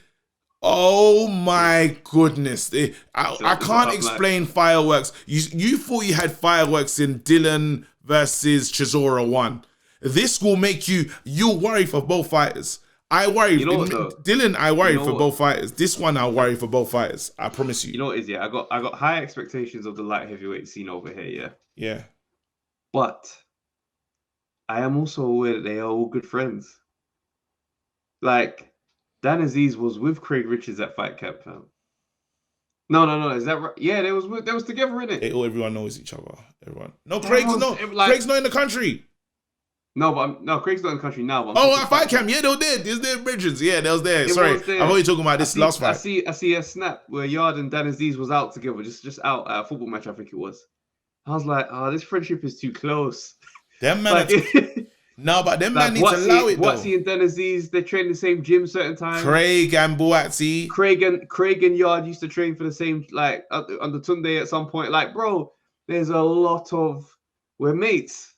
oh my goodness. I can't explain fireworks. You thought you had fireworks in Dylan versus Chisora 1. This will make you'll worry for both fighters. I worry. You know what, though? Dylan, I worry for both fighters. This one, I'll worry for both fighters. I promise you. You know what is, yeah? I got high expectations of the light heavyweight scene over here, yeah? Yeah. But I am also aware that they are all good friends. Like, Dan Aziz was with Craig Richards at Fight Camp, fam. No. Is that right? Yeah, they was together, innit? Everyone knows each other. Everyone. No, Craig's not in the country. No, Craig's not in the country now. But at Fight Camp, yeah, they were there. There's there Richards. Yeah, they was there. Sorry, I thought you were talking about this last fight. I see a snap where Yard and Dan Aziz was out together, just out at a football match, I think it was. I was like, this friendship is too close. Them man, but them man need to allow it though. Watsy and Dan Aziz, they train the same gym certain times. Craig and Boatsy. Craig and Yard used to train for the same, like, under Tunde at some point. Like, bro, there's a lot of, we're mates.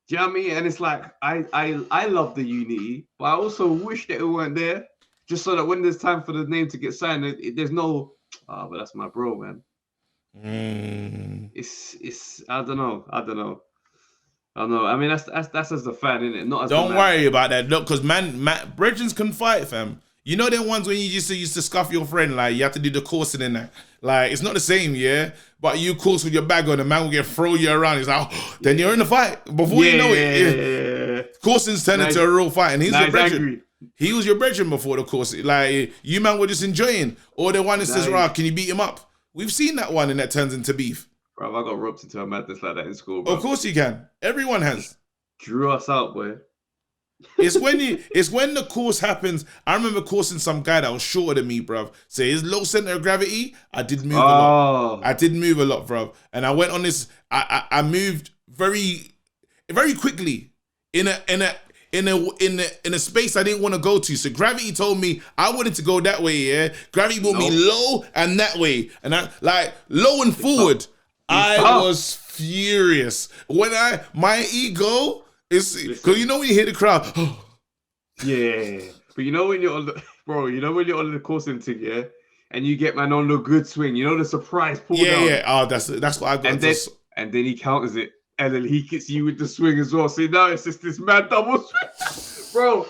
Do you know what I mean? And it's like, I love the unity, but I also wish that it weren't there, just so that when there's time for the name to get signed, there's no, but that's my bro, man. It's I don't know. I mean, that's as a fan, innit? Not as Don't worry about that. Look, because Bridgens can fight, fam. You know them ones when you used to scuff your friend, like you have to do the coursing in that. Like it's not the same, yeah. But you course with your bag on, the man will get throw you around. He's like, then you're in the fight. Before you know it, coursing's turned into a real fight, and he's your brethren. He was your brethren before the course. Like you man were just enjoying, or the one that says, "Rah, can you beat him up?" We've seen that one, and that turns into beef. Bro, I got roped into a madness like that in school, bro. Of course you can. Everyone has. Drew us out, boy. It's when the course happens. I remember coursing some guy that was shorter than me, bruv. So his low center of gravity, I did move a lot. I did move a lot, bruv. And I went on this. I moved very, very quickly in a space I didn't want to go to. So gravity told me I wanted to go that way. Yeah, gravity brought me low and that way, and I like low and forward. I was furious when my ego. It's because you know when you hear the crowd. Yeah, but you know when you're on the coursing thing, yeah, and you get man on the good swing, you know the surprise pull down. Yeah. Oh, that's what I got. And then he counters it, and then he hits you with the swing as well. See, now it's just this mad double swing, bro.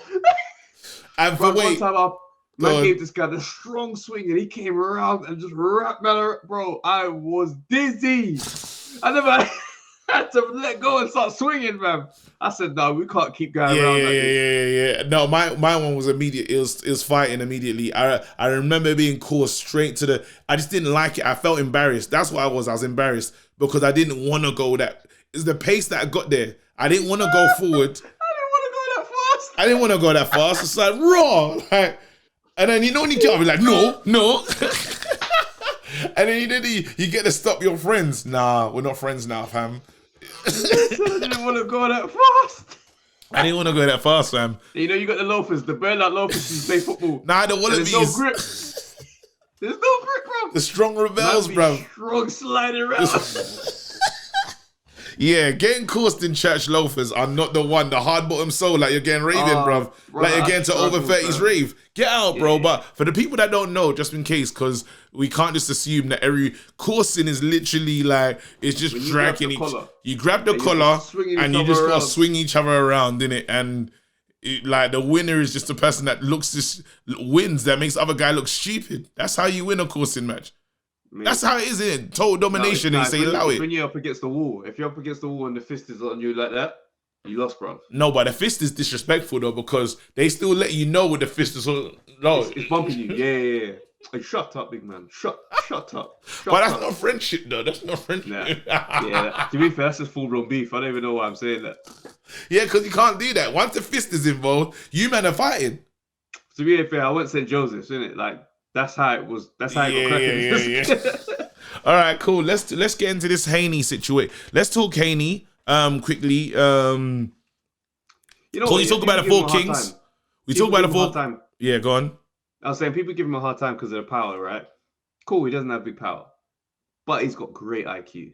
And for one time, man gave this guy the strong swing, and he came around and just wrapped man around. Bro, I was dizzy. I never had to let go and start swinging, man. I said, no, we can't keep going around like this. Yeah. No, my one was immediate. It was fighting immediately. I remember being coursed straight to the. I just didn't like it. I felt embarrassed. That's what I was. I was embarrassed because I didn't want to go that. It's the pace that I got there. I didn't want to go forward. I didn't want to go that fast. It's like raw. Like, and then you know when you get up, you're like, no. And then you get to stop your friends. Nah, we're not friends now, fam. I didn't want to go that fast. I didn't want to go that fast, fam. You know, you got the loafers, the burnout loafers who play football. Nah, the wallabies. There's no grip. There's no grip, bro. The strong rebels, bro. Strong sliding around. Yeah, getting coursed in church loafers are not the one. The hard bottom soul, like you're getting raving, bruv. Like you're getting to over 30s rave. Get out, bro. But for the people that don't know, just in case, because we can't just assume that every coursing is literally like, it's just dragging you grab the collar and you just got to swing each other around, innit? And like the winner is just the person that wins, that makes the other guy look stupid. That's how you win a coursing match. That's how it is, isn't it? Total domination and say allow it. When you're up against the wall, if you're up against the wall and the fist is on you like that, you lost, bro. No, but the fist is disrespectful though because they still let you know with the fist is on. No, it's bumping you. Yeah. Like, shut up, big man. Shut up. But that's not friendship though. That's not friendship. Yeah. To be fair, that's just full blown beef. I don't even know why I'm saying that. Yeah, because you can't do that. Once the fist is involved, you man are fighting. To be fair, I went St. Joseph's, innit? Like. That's how it was. That's how it got cracking. Yeah. All right, cool. Let's get into this Haney situation. Let's talk Haney quickly. You know, what, you talk about the Four Kings. We talk about the Four. Yeah, go on. I was saying people give him a hard time because of the power, right? Cool, he doesn't have big power, but he's got great IQ.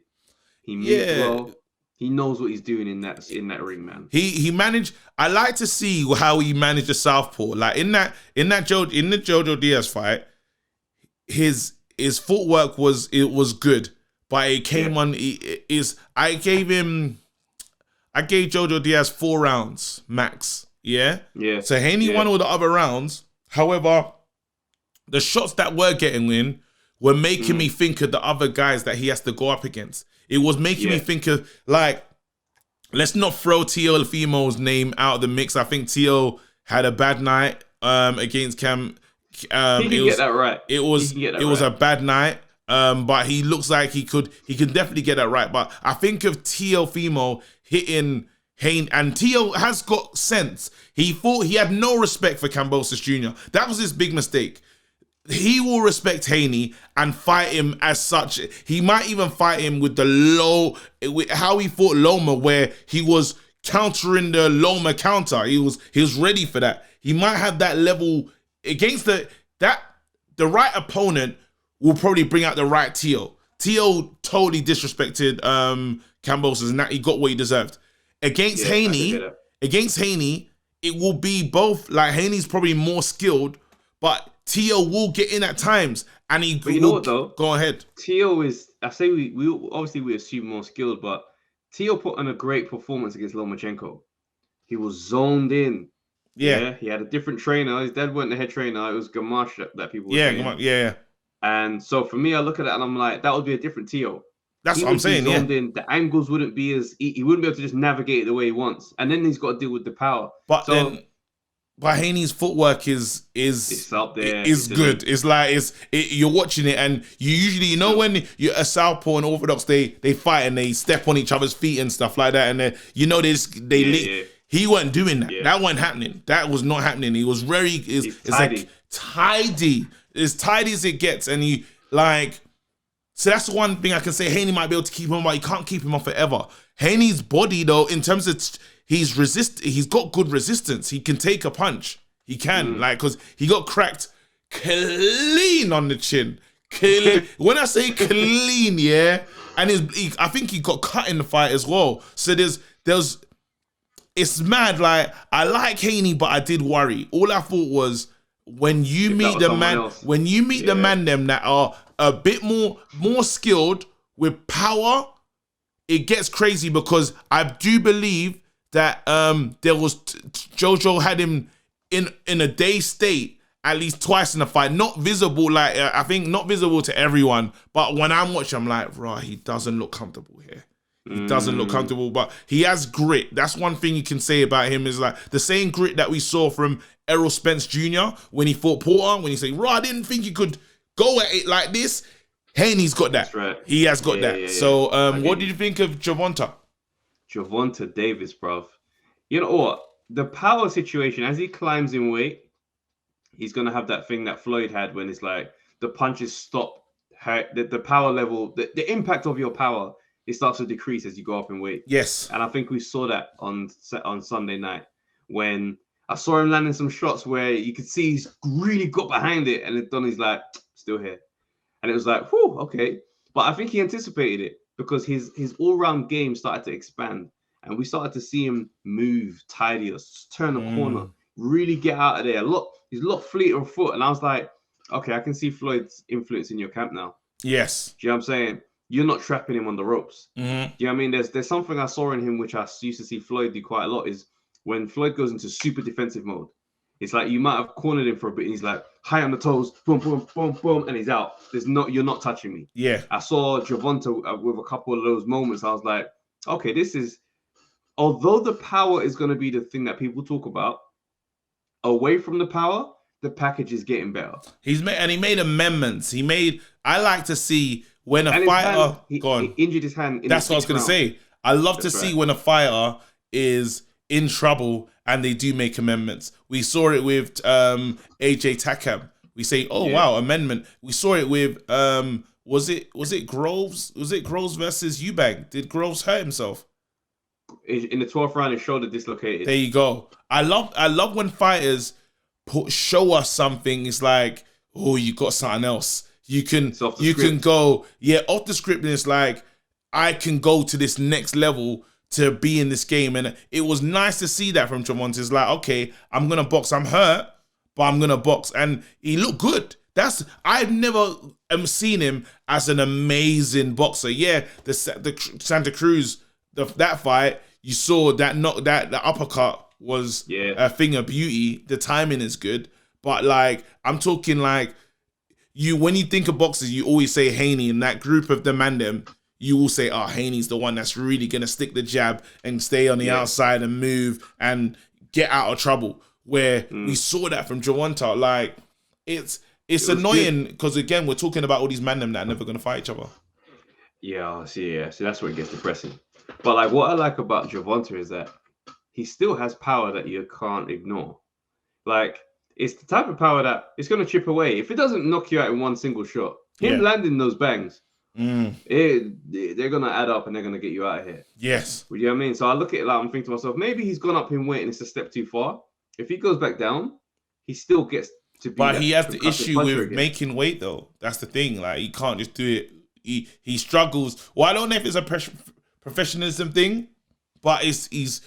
He moves well. He knows what he's doing in that ring, man. He managed. I like to see how he managed the southpaw. Like in the Jojo Diaz fight. His footwork was good, but it came on. I gave him I gave Jojo Diaz 4 rounds max. Yeah. So Haney won all the other rounds. However, the shots that were getting in were making me think of the other guys that he has to go up against. It was making me think of, like, let's not throw Teofimo's name out of the mix. I think Teo had a bad night against Cam. He can get that right. It was a bad night. But he looks like he can definitely get that right. But I think of Teofimo hitting Haney, and Teo has got sense. He thought he had no respect for Kambosos Jr. That was his big mistake. He will respect Haney and fight him as such. He might even fight him with how he fought Loma, where he was countering the Loma counter. He was ready for that. He might have that level against the right opponent. Will probably bring out the right Teo. Teo totally disrespected Kambosos, and that he got what he deserved. Against Haney, it will be both. Like, Haney's probably more skilled, but Teo will get in at times. And but you know what though? Go ahead. Teo is, I say we obviously we assume more skilled, but Teo put on a great performance against Lomachenko. He was zoned in. Yeah. He had a different trainer. His dad wasn't the head trainer. It was Gamache that people were saying. Yeah. And so for me, I look at that and I'm like, that would be a different Teo. That's what I'm saying. Yeah. The angles wouldn't be as he wouldn't be able to just navigate it the way he wants, and then he's got to deal with the power. But Haney's footwork is it's up there. Is good. It's like you're watching it, and you usually when you're a southpaw and orthodox, they fight and they step on each other's feet and stuff like that, and He wasn't doing that. That wasn't happening. That was not happening. He was it's tidy. Like tidy. As tidy as it gets, and so that's one thing I can say. Haney might be able to keep him on, but you can't keep him on forever. Haney's body, though, in terms of he's got good resistance. He can take a punch. He can, because he got cracked clean on the chin. Clean. When I say clean, and I think he got cut in the fight as well. So it's mad. Like, I like Haney, but I did worry. All I thought was, when you meet the man them that are a bit more skilled with power, it gets crazy, because I do believe that there was Jojo had him in a dazed state at least twice in the fight, not visible, I think not visible to everyone, but when I'm watching, I'm like, right, he doesn't look comfortable here. He doesn't look comfortable, but he has grit. That's one thing you can say about him, is like the same grit that we saw from Errol Spence Jr. when he fought Porter, when he said, I didn't think you could go at it like this. Haney's got that. That's right. He has got that. Yeah. So what did you think of Gervonta Davis, bruv? You know what? The power situation, as he climbs in weight, he's going to have that thing that Floyd had when it's like the punches stop, the power level, the impact of your power, it starts to decrease as you go up in weight. Yes. And I think we saw that on Sunday night when I saw him landing some shots where you could see he's really got behind it, and then Donnie's like, still here. And it was like, whew, okay. But I think he anticipated it, because his all-round game started to expand, and we started to see him move tidier, turn a corner, really get out of there. He's a lot fleeter of foot. And I was like, okay, I can see Floyd's influence in your camp now. Yes. Do you know what I'm saying? You're not trapping him on the ropes. Mm-hmm. Do you know what I mean? There's something I saw in him, which I used to see Floyd do quite a lot, is when Floyd goes into super defensive mode. It's like you might have cornered him for a bit, and he's like high on the toes, boom, boom, boom, boom, and he's out. You're not touching me. Yeah. I saw Gervonta with a couple of those moments. I was like, okay, although the power is going to be the thing that people talk about, away from the power, the package is getting better. He made amendments. I like to see when a fighter he injured his hand. That's what I was going to say. I love to see when a fighter is in trouble and they do make amendments. We saw it with AJ Takam. We say, wow, amendment. We saw it with was it Groves? Was it Groves versus Eubank? Did Groves hurt himself? In the 12th round, his shoulder dislocated. There you go. I love when fighters show us something. It's like, oh, you got something else. You can go off the script, and it's like, I can go to this next level to be in this game. And it was nice to see that from Gervonta. It's like, okay, I'm gonna box. I'm hurt, but I'm gonna box, and he looked good. I've never seen him as an amazing boxer. Yeah, the Santa Cruz, that fight, You saw that the uppercut was a thing of beauty. The timing is good, but like I'm talking like when you think of boxers, you always say Haney. In that group of the man them, you will say, "Oh, Haney's the one that's really gonna stick the jab and stay on the outside and move and get out of trouble." Where we saw that from Gervonta, like it's annoying because again we're talking about all these man them that are never gonna fight each other. Yeah, see, that's where it gets depressing. But like what I like about Gervonta is that he still has power that you can't ignore. Like it's the type of power that it's gonna chip away. If it doesn't knock you out in one single shot, him landing those bangs, they're gonna add up and they're gonna get you out of here. Yes. You know what I mean? So I look at it like I'm thinking to myself, maybe he's gone up in weight and it's a step too far. If he goes back down, he still gets to be. But he has the issue with making weight though. That's the thing. Like he can't just do it. He struggles. Well, I don't know if it's a professionalism thing, but he's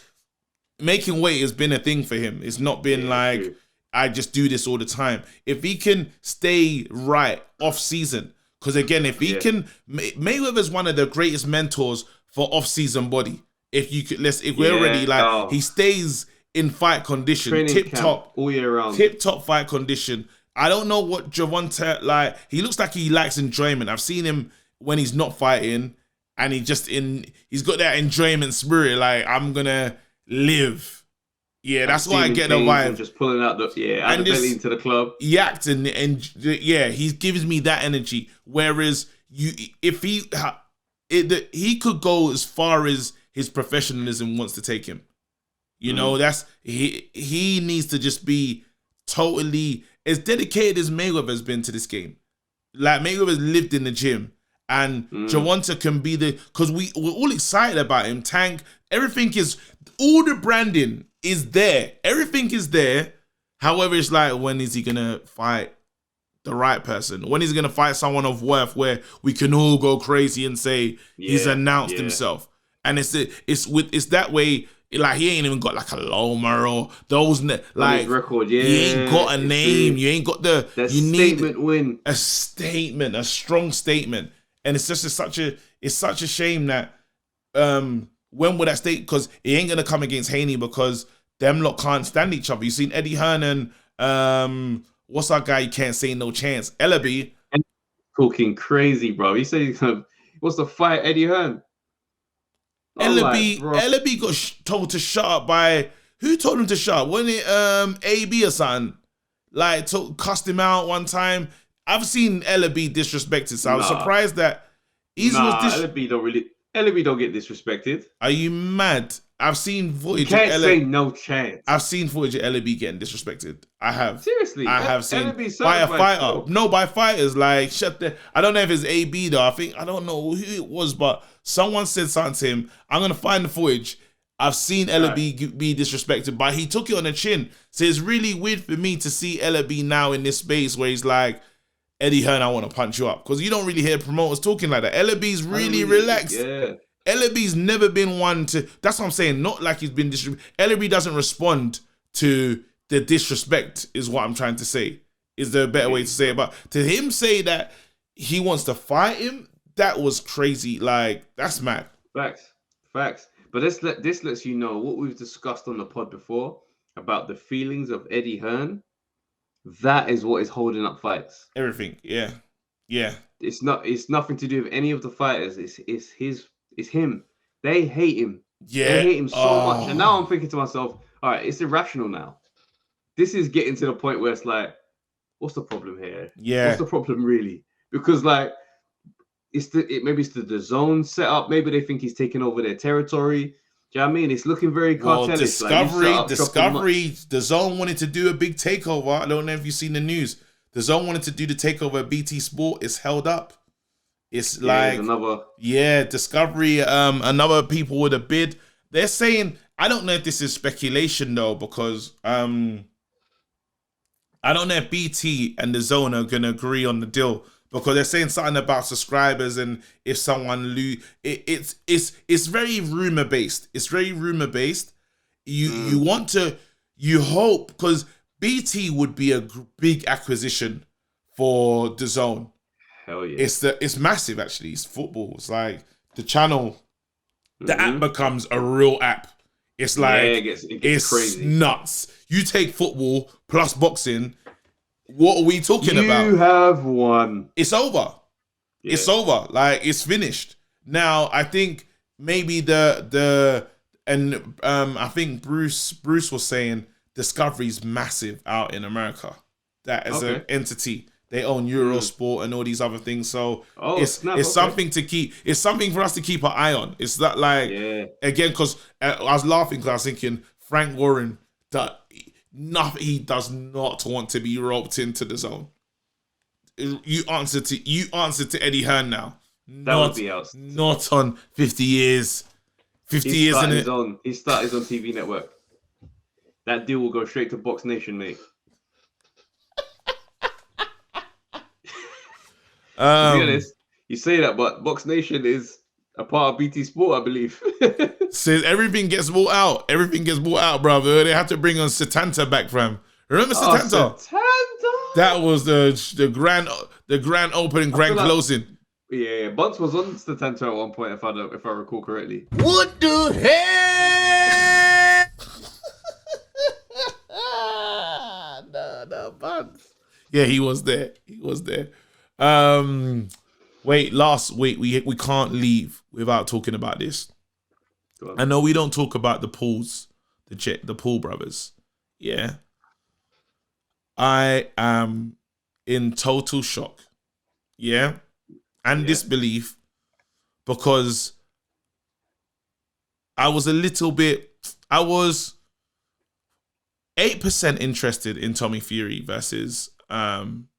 making weight has been a thing for him. It's not been like true. I just do this all the time. If he can stay right off season, because again, if he can, Mayweather's one of the greatest mentors for off season body. If you could, we're already like he stays in fight condition, tip top all year round, tip top fight condition. I don't know what Gervonta like. He looks like he likes enjoyment. I've seen him when he's not fighting, and he's got that enjoyment spirit. Like I'm gonna live. Yeah, that's why I get the vibe. Just pulling out the out the belly into the club. He acts and he gives me that energy. Whereas if he could go as far as his professionalism wants to take him. You know, that's he needs to just be totally as dedicated as Mayweather's been to this game. Like Mayweather's lived in the gym, and Gervonta can be because we're all excited about him. Tank, everything is all the branding is there. Everything is there. However, it's like when is he gonna fight the right person? When is he gonna fight someone of worth where we can all go crazy and say he's announced himself? And it's that way. Like he ain't even got like a Loma or those like record. You ain't got a name. You ain't got the statement win. A statement, a strong statement, and it's just such a shame that when would that state? Because he ain't gonna come against Haney because them lot can't stand each other. You seen Eddie Hearn and what's that guy? You can't say no chance. Ellaby talking crazy, bro. He said he's gonna what's the fight Eddie Hearn. Ellaby got told to shut up by who told him to shut up? Wasn't it AB or something? Like cussed him out one time. I've seen Ellaby disrespected, so I was surprised that Ellaby don't get disrespected. Are you mad? I've seen footage. You can't say no chance. I've seen footage of Ellaby getting disrespected. I have. Seriously, I have seen by a fighter. No, by fighters. Like I don't know if it's AB though. I don't know who it was, but someone said something to him. I'm gonna find the footage. I've seen Ellaby be disrespected, but he took it on the chin. So it's really weird for me to see Ellaby now in this space where he's like, Eddie Hearn, I want to punch you up, because you don't really hear promoters talking like that. Ellaby's really relaxed. Yeah. Ellaby's never been one to. That's what I'm saying. Not like he's been disrespected. Ellaby doesn't respond to the disrespect. Is what I'm trying to say. Is there a better way to say it? But to him say that he wants to fight him, that was crazy. Like that's mad. Facts. But this lets you know what we've discussed on the pod before about the feelings of Eddie Hearn. That is what is holding up fights. Everything. Yeah. It's nothing to do with any of the fighters. It's him. They hate him. Yeah. They hate him so much. And now I'm thinking to myself, all right, it's irrational now. This is getting to the point where it's like, what's the problem here? Yeah. What's the problem really? Because like, maybe it's the zone setup. Maybe they think he's taking over their territory. Do you know what I mean? It's looking very cartelish. Discovery, the zone wanted to do a big takeover. I don't know if you've seen the news. The zone wanted to do the takeover of BT Sport. It's held up. It's like Discovery, another people with a bid. They're saying, I don't know if this is speculation though, because I don't know if BT and the Zone are gonna agree on the deal, because they're saying something about subscribers and if someone it's very rumor based. It's very rumor based. You hope, because BT would be a big acquisition for the Zone. Hell yeah. It's massive actually. It's football. It's like the channel the app becomes a real app. It's like, it gets it's crazy. Nuts. You take football plus boxing, what are we talking about? You have won. It's over. Yeah. It's over. Like, it's finished. Now, I think maybe I think Bruce was saying Discovery's massive out in America. That as an entity. They own Eurosport and all these other things. So it's something to keep. It's something for us to keep an eye on. It's not like, again, because I was laughing because I was thinking Frank Warren, he does not want to be roped into the zone. You answer to Eddie Hearn now. That would be out. Not on 50 years. 50 years in it. He started his own TV network. That deal will go straight to Box Nation, mate. To be honest, you say that, but Box Nation is a part of BT Sport, I believe. Says everything gets bought out. Everything gets bought out, brother. They have to bring on Setanta back from. Remember Setanta? Setanta. That was the grand opening, grand closing. Yeah, Bunce was on Setanta at one point, if I recall correctly. What the hell? No, Bunce. Yeah, he was there. Wait, we can't leave without talking about this. I know we don't talk about the Pauls, the Paul brothers. Yeah. I am in total shock. Yeah. And disbelief, because I was 8% interested in Tommy Fury versus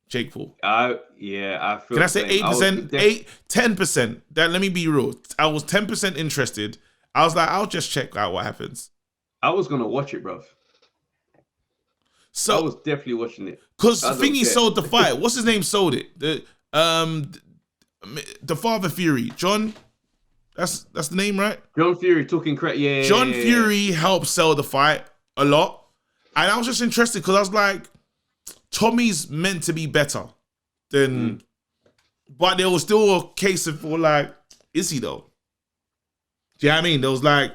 Jake Paul. I feel. Can I say 8%? 10%. Let me be real. I was 10% interested. I was like, I'll just check out what happens. I was gonna watch it, bro. So I was definitely watching it. Because Thingy sold the fight. What's his name sold it? The father Fury, John. That's the name, right? John Fury talking crap. Yeah. John Fury helped sell the fight a lot, and I was just interested because I was like, Tommy's meant to be better than, but there was still a case of like, is he though? Do you know what I mean? There was like,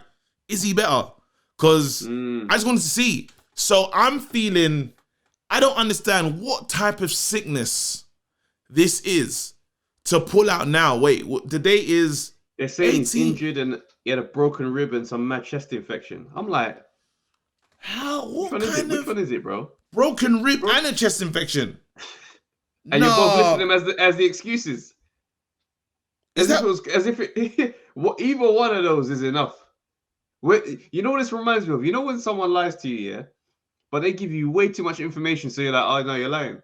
is he better? Because I just wanted to see. So I'm feeling, I don't understand what type of sickness this is to pull out now. Wait, the date is they're saying 18. He's injured and he had a broken rib and some mad chest infection. I'm like, how? Which one is it, bro? Broken rib and a chest infection. And you're both listing them as the excuses. Either one of those is enough. You know what this reminds me of? You know when someone lies to you, yeah? But they give you way too much information, so you're like, oh no, you're lying.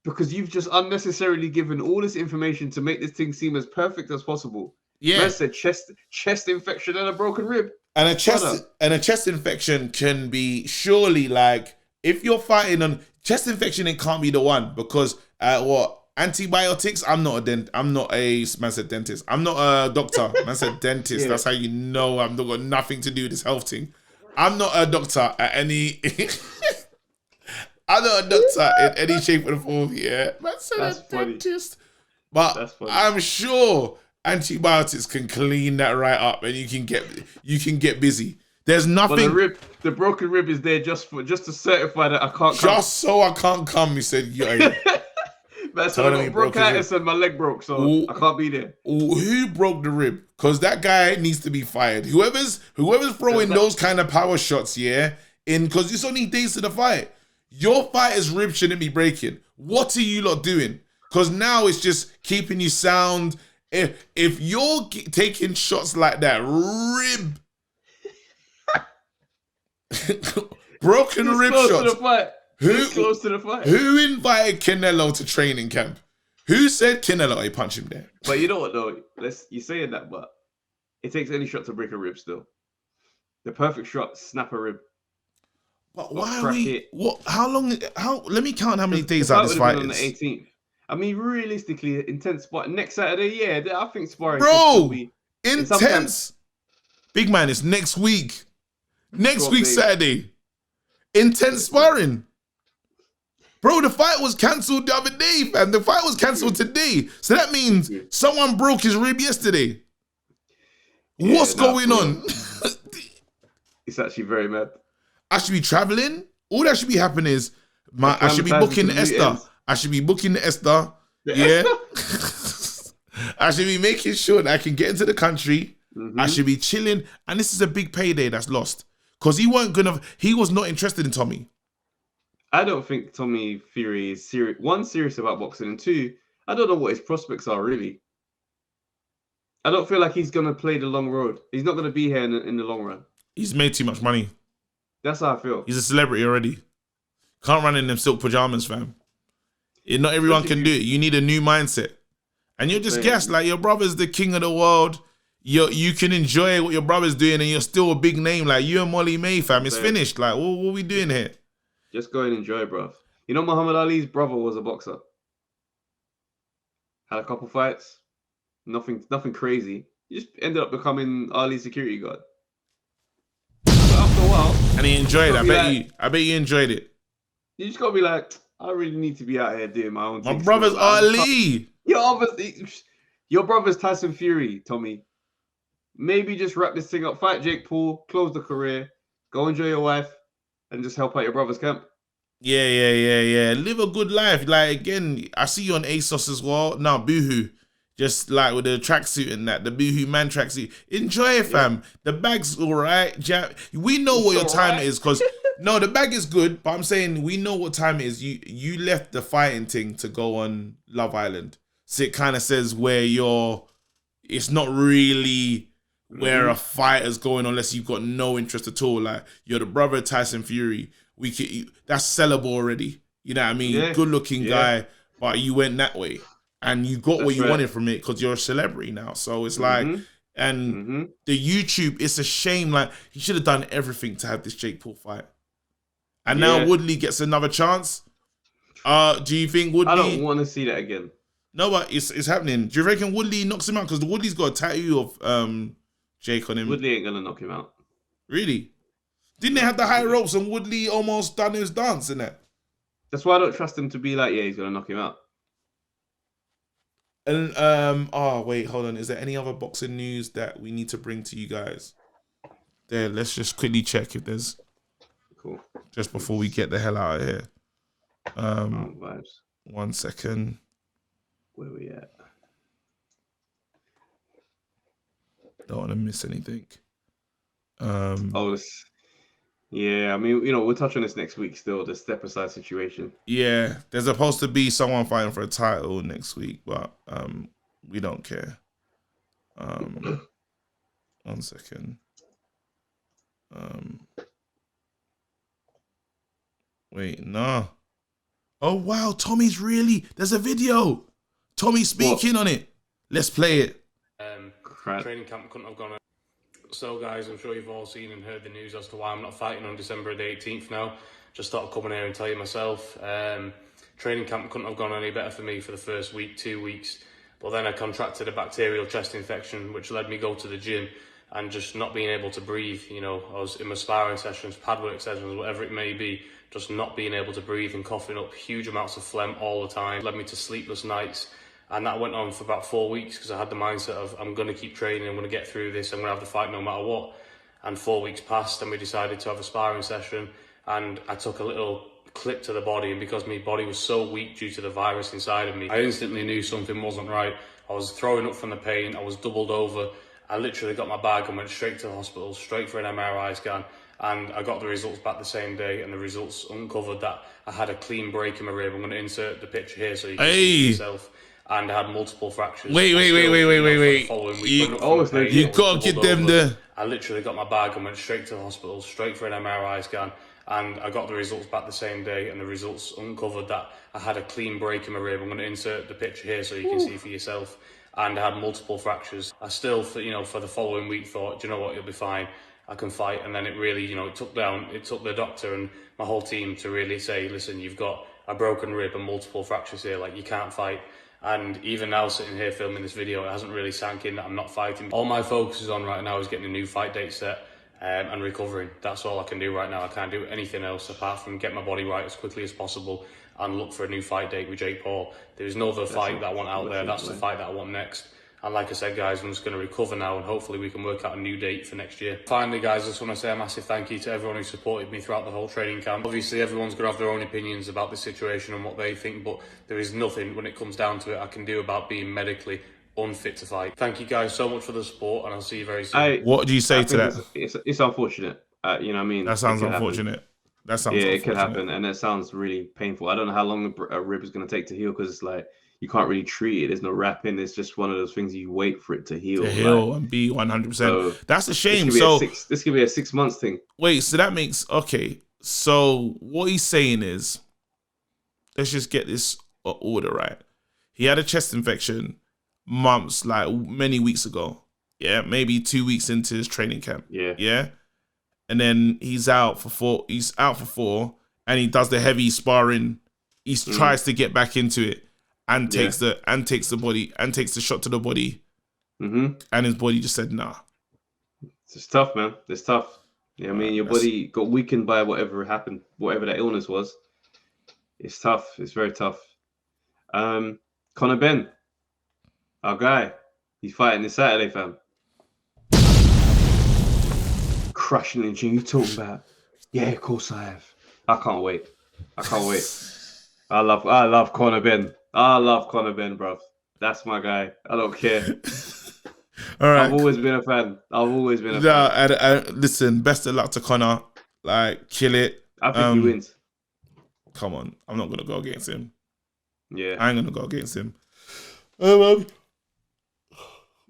Because you've just unnecessarily given all this information to make this thing seem as perfect as possible. Yeah. Man said chest infection and a broken rib. And a chest infection can be surely like, if you're fighting on chest infection, it can't be the one, because antibiotics? I'm not a man said dentist. I'm not a doctor. Man said dentist. That's how you know I've got nothing to do with this health thing. I'm not a doctor at any I'm not a doctor in any shape or form, yeah. Man said a dentist. But I'm sure antibiotics can clean that right up and you can get busy. There's nothing. But the broken rib is there just to certify that I can't come. Just so I can't come, he said. Yeah. That's what I got bronchitis and my leg broke, so I can't be there. Who broke the rib? Because that guy needs to be fired. Whoever's throwing those kind of power shots, yeah, because it's only days to the fight. Your fighter's rib shouldn't be breaking. What are you lot doing? Because now it's just keeping you sound. If you're taking shots like that, rib. Broken rib shots. Close to the fight. Who invited Canelo to training camp? Who said Canelo? Hey, punch him there. But you know what though? You're saying that, but it takes any shot to break a rib still. The perfect shot, snap a rib. But why are we? What? How long? Let me count how many days out this fight is. On the 18th. I mean, realistically, intense spot next Saturday. Yeah, I think sparring. Bro, intense. Big man, it's next week. Next week, Saturday. Intense sparring. Bro, the fight was cancelled the other day, fam. The fight was cancelled today. So that means someone broke his rib yesterday. What's going on? It's actually very mad. I should be traveling. All that should be happening is I should be booking the Esther. I should be booking the Esther. Yeah. I should be making sure that I can get into the country. I should be chilling. And this is a big payday that's lost. Because he was not interested in Tommy. I don't think Tommy Fury is serious about boxing, and two, I don't know what his prospects are really. I don't feel like he's gonna play the long road. He's not gonna be here in the long run. He's made too much money. That's how I feel. He's a celebrity already. Can't run in them silk pajamas, fam. Not everyone can do it. You need a new mindset. And you're just gassed. Like, your brother's the king of the world. You can enjoy what your brother's doing and you're still a big name. Like, you and Molly May, fam. It's finished. Like, what are we doing here? Just go and enjoy, bruv. You know, Muhammad Ali's brother was a boxer. Had a couple fights. Nothing crazy. He just ended up becoming Ali's security guard. But after a while... And he enjoyed it. I bet you enjoyed it. You just gotta be like, I really need to be out here doing my own thing. My brother's Ali. Your brother's Tyson Fury, Tommy. Maybe just wrap this thing up. Fight Jake Paul. Close the career. Go enjoy your wife. And just help out your brother's camp. Yeah. Live a good life. Like, again, I see you on ASOS as well. Now, Boohoo. Just like with the tracksuit and that, the Boohoo Man tracksuit. Enjoy it, fam. The bag's all right. We know what your time is, because no, the bag is good, but I'm saying we know what time it is. You left the fighting thing to go on Love Island. So it kind of says where it's not really where a fighter's going unless you've got no interest at all. Like, you're the brother of Tyson Fury. That's sellable already. You know what I mean? Yeah. Good looking guy, but you went that way. And you got what you wanted from it because you're a celebrity now. So it's like, and the YouTube, it's a shame. Like, he should have done everything to have this Jake Paul fight. And now Woodley gets another chance. Do you think Woodley... I don't want to see that again. No, but it's happening. Do you reckon Woodley knocks him out? Because Woodley's got a tattoo of Jake on him. Woodley ain't going to knock him out. Really? Didn't they have the high ropes and Woodley almost done his dance in that? That's why I don't trust him to be like, he's going to knock him out. And wait, hold on. Is there any other boxing news that we need to bring to you guys? Let's just quickly check if there's. Cool. Just before we get the hell out of here. Vibes. 1 second. Where we at? Don't want to miss anything. Yeah, I mean, we'll touch on this next week still, the step aside situation. Yeah, there's supposed to be someone fighting for a title next week, but we don't care. 1 second. Wait, nah. Oh, wow, there's a video. Tommy's speaking on it. Let's play it. Training camp couldn't have gone. So, guys, I'm sure you've all seen and heard the news as to why I'm not fighting on December the 18th now. Just thought I'd come in here and tell you myself. Training camp couldn't have gone any better for me for the first week, 2 weeks. But then I contracted a bacterial chest infection, which led me go to the gym and just not being able to breathe. I was in my sparring sessions, pad work sessions, whatever it may be, just not being able to breathe and coughing up huge amounts of phlegm all the time. It led me to sleepless nights. And that went on for about 4 weeks because I had the mindset of, I'm going to keep training, I'm going to get through this, I'm going to have the fight no matter what. And 4 weeks passed and we decided to have a sparring session, and I took a little clip to the body, and because my body was so weak due to the virus inside of me, I instantly knew something wasn't right. I was throwing up from the pain, I was doubled over. I literally got my bag and went straight to the hospital, straight for an MRI scan. And I got the results back the same day, and the results uncovered that I had a clean break in my rib. I'm going to insert the picture here so you can see yourself. And I had multiple fractures. Wait. You can't get them there. I literally got my bag and went straight to the hospital, straight for an MRI scan. And I got the results back the same day, and the results uncovered that I had a clean break in my rib. I'm going to insert the picture here so you can see for yourself. And I had multiple fractures. I still, for the following week thought, do you know what, you'll be fine. I can fight. And then it really, it took the doctor and my whole team to really say, listen, you've got a broken rib and multiple fractures here, like you can't fight. And even now, sitting here filming this video, it hasn't really sank in that I'm not fighting. All my focus is on right now is getting a new fight date set and recovering. That's all I can do right now. I can't do anything else apart from get my body right as quickly as possible and look for a new fight date with Jake Paul. There's no other fight that I want out there. That's the fight that I want next. And like I said, guys, I'm just going to recover now, and hopefully we can work out a new date for next year. Finally, guys, I just want to say a massive thank you to everyone who supported me throughout the whole training camp. Obviously, everyone's going to have their own opinions about the situation and what they think, but there is nothing, when it comes down to it, I can do about being medically unfit to fight. Thank you guys so much for the support, and I'll see you very soon. What do you say to that? It's unfortunate. You know what I mean? That sounds unfortunate. That sounds unfortunate. It could happen, and it sounds really painful. I don't know how long a rib is going to take to heal, because it's like, you can't really treat it. There's no wrapping. It's just one of those things you wait for it to heal. And be 100%. That's a shame. This could be a 6 months thing. Wait, so that makes, okay. So what he's saying is, let's just get this order right. He had a chest infection months, like many weeks ago. Yeah, maybe 2 weeks into his training camp. Yeah. And then he's out for four, and he does the heavy sparring. He tries to get back into it. And takes the shot to the body, and his body just said nah. It's tough, man. It's tough. Yeah, I mean, your body got weakened by whatever happened, whatever that illness was. It's tough. It's very tough. Conor Ben, our guy, he's fighting this Saturday, fam. Crushing the gym. You talking about? Yeah, of course I have. I can't wait. I love Conor Ben. I love Conor Ben, bro. That's my guy. I don't care. All right. I've always been a fan. Listen, best of luck to Conor. Like, kill it. I think he wins. Come on. I'm not going to go against him. Yeah. I ain't going to go against him.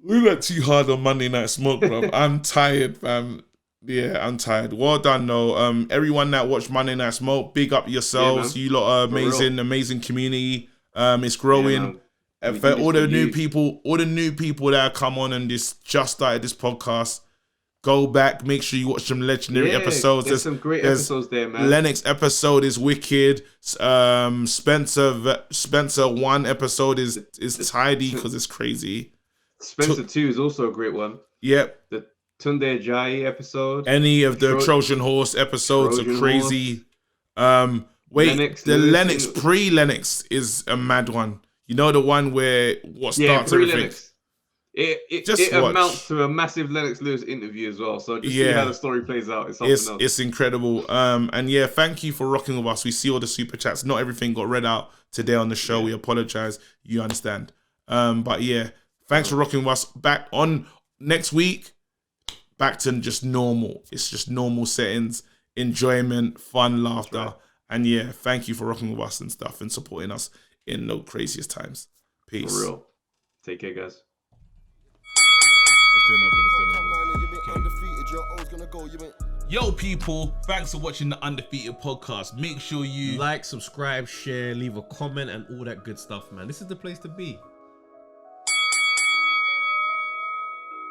We went too hard on Monday Night Smoke, bro. I'm tired, fam. Yeah, I'm tired. Well done, though. Everyone that watched Monday Night Smoke, big up yourselves. You lot are amazing community. It's growing. For all the new people that come on and just started this podcast, go back, make sure you watch some legendary episodes. There's some great episodes there, man. Lennox episode is wicked. Spencer 1 episode is tidy because it's crazy. Spencer 2 is also a great one. Yep. The Tunde Ajayi episode. Any of the Trojan Horse episodes are crazy. Lennox pre-Lennox is a mad one. You know, the one where starts everything. It amounts to a massive Lennox Lewis interview as well. So just see how the story plays out. It's something else. It's incredible. And yeah, thank you for rocking with us. We see all the super chats. Not everything got read out today on the show. We apologize. You understand. But yeah, thanks for rocking with us. Back on next week. Back to just normal. It's just normal settings, enjoyment, fun, laughter. Right. And yeah, thank you for rocking with us and stuff and supporting us in the craziest times. Peace. For real. Take care, guys. Yo, people, thanks for watching the Undefeated podcast. Make sure you like, subscribe, share, leave a comment, and all that good stuff, man. This is the place to be.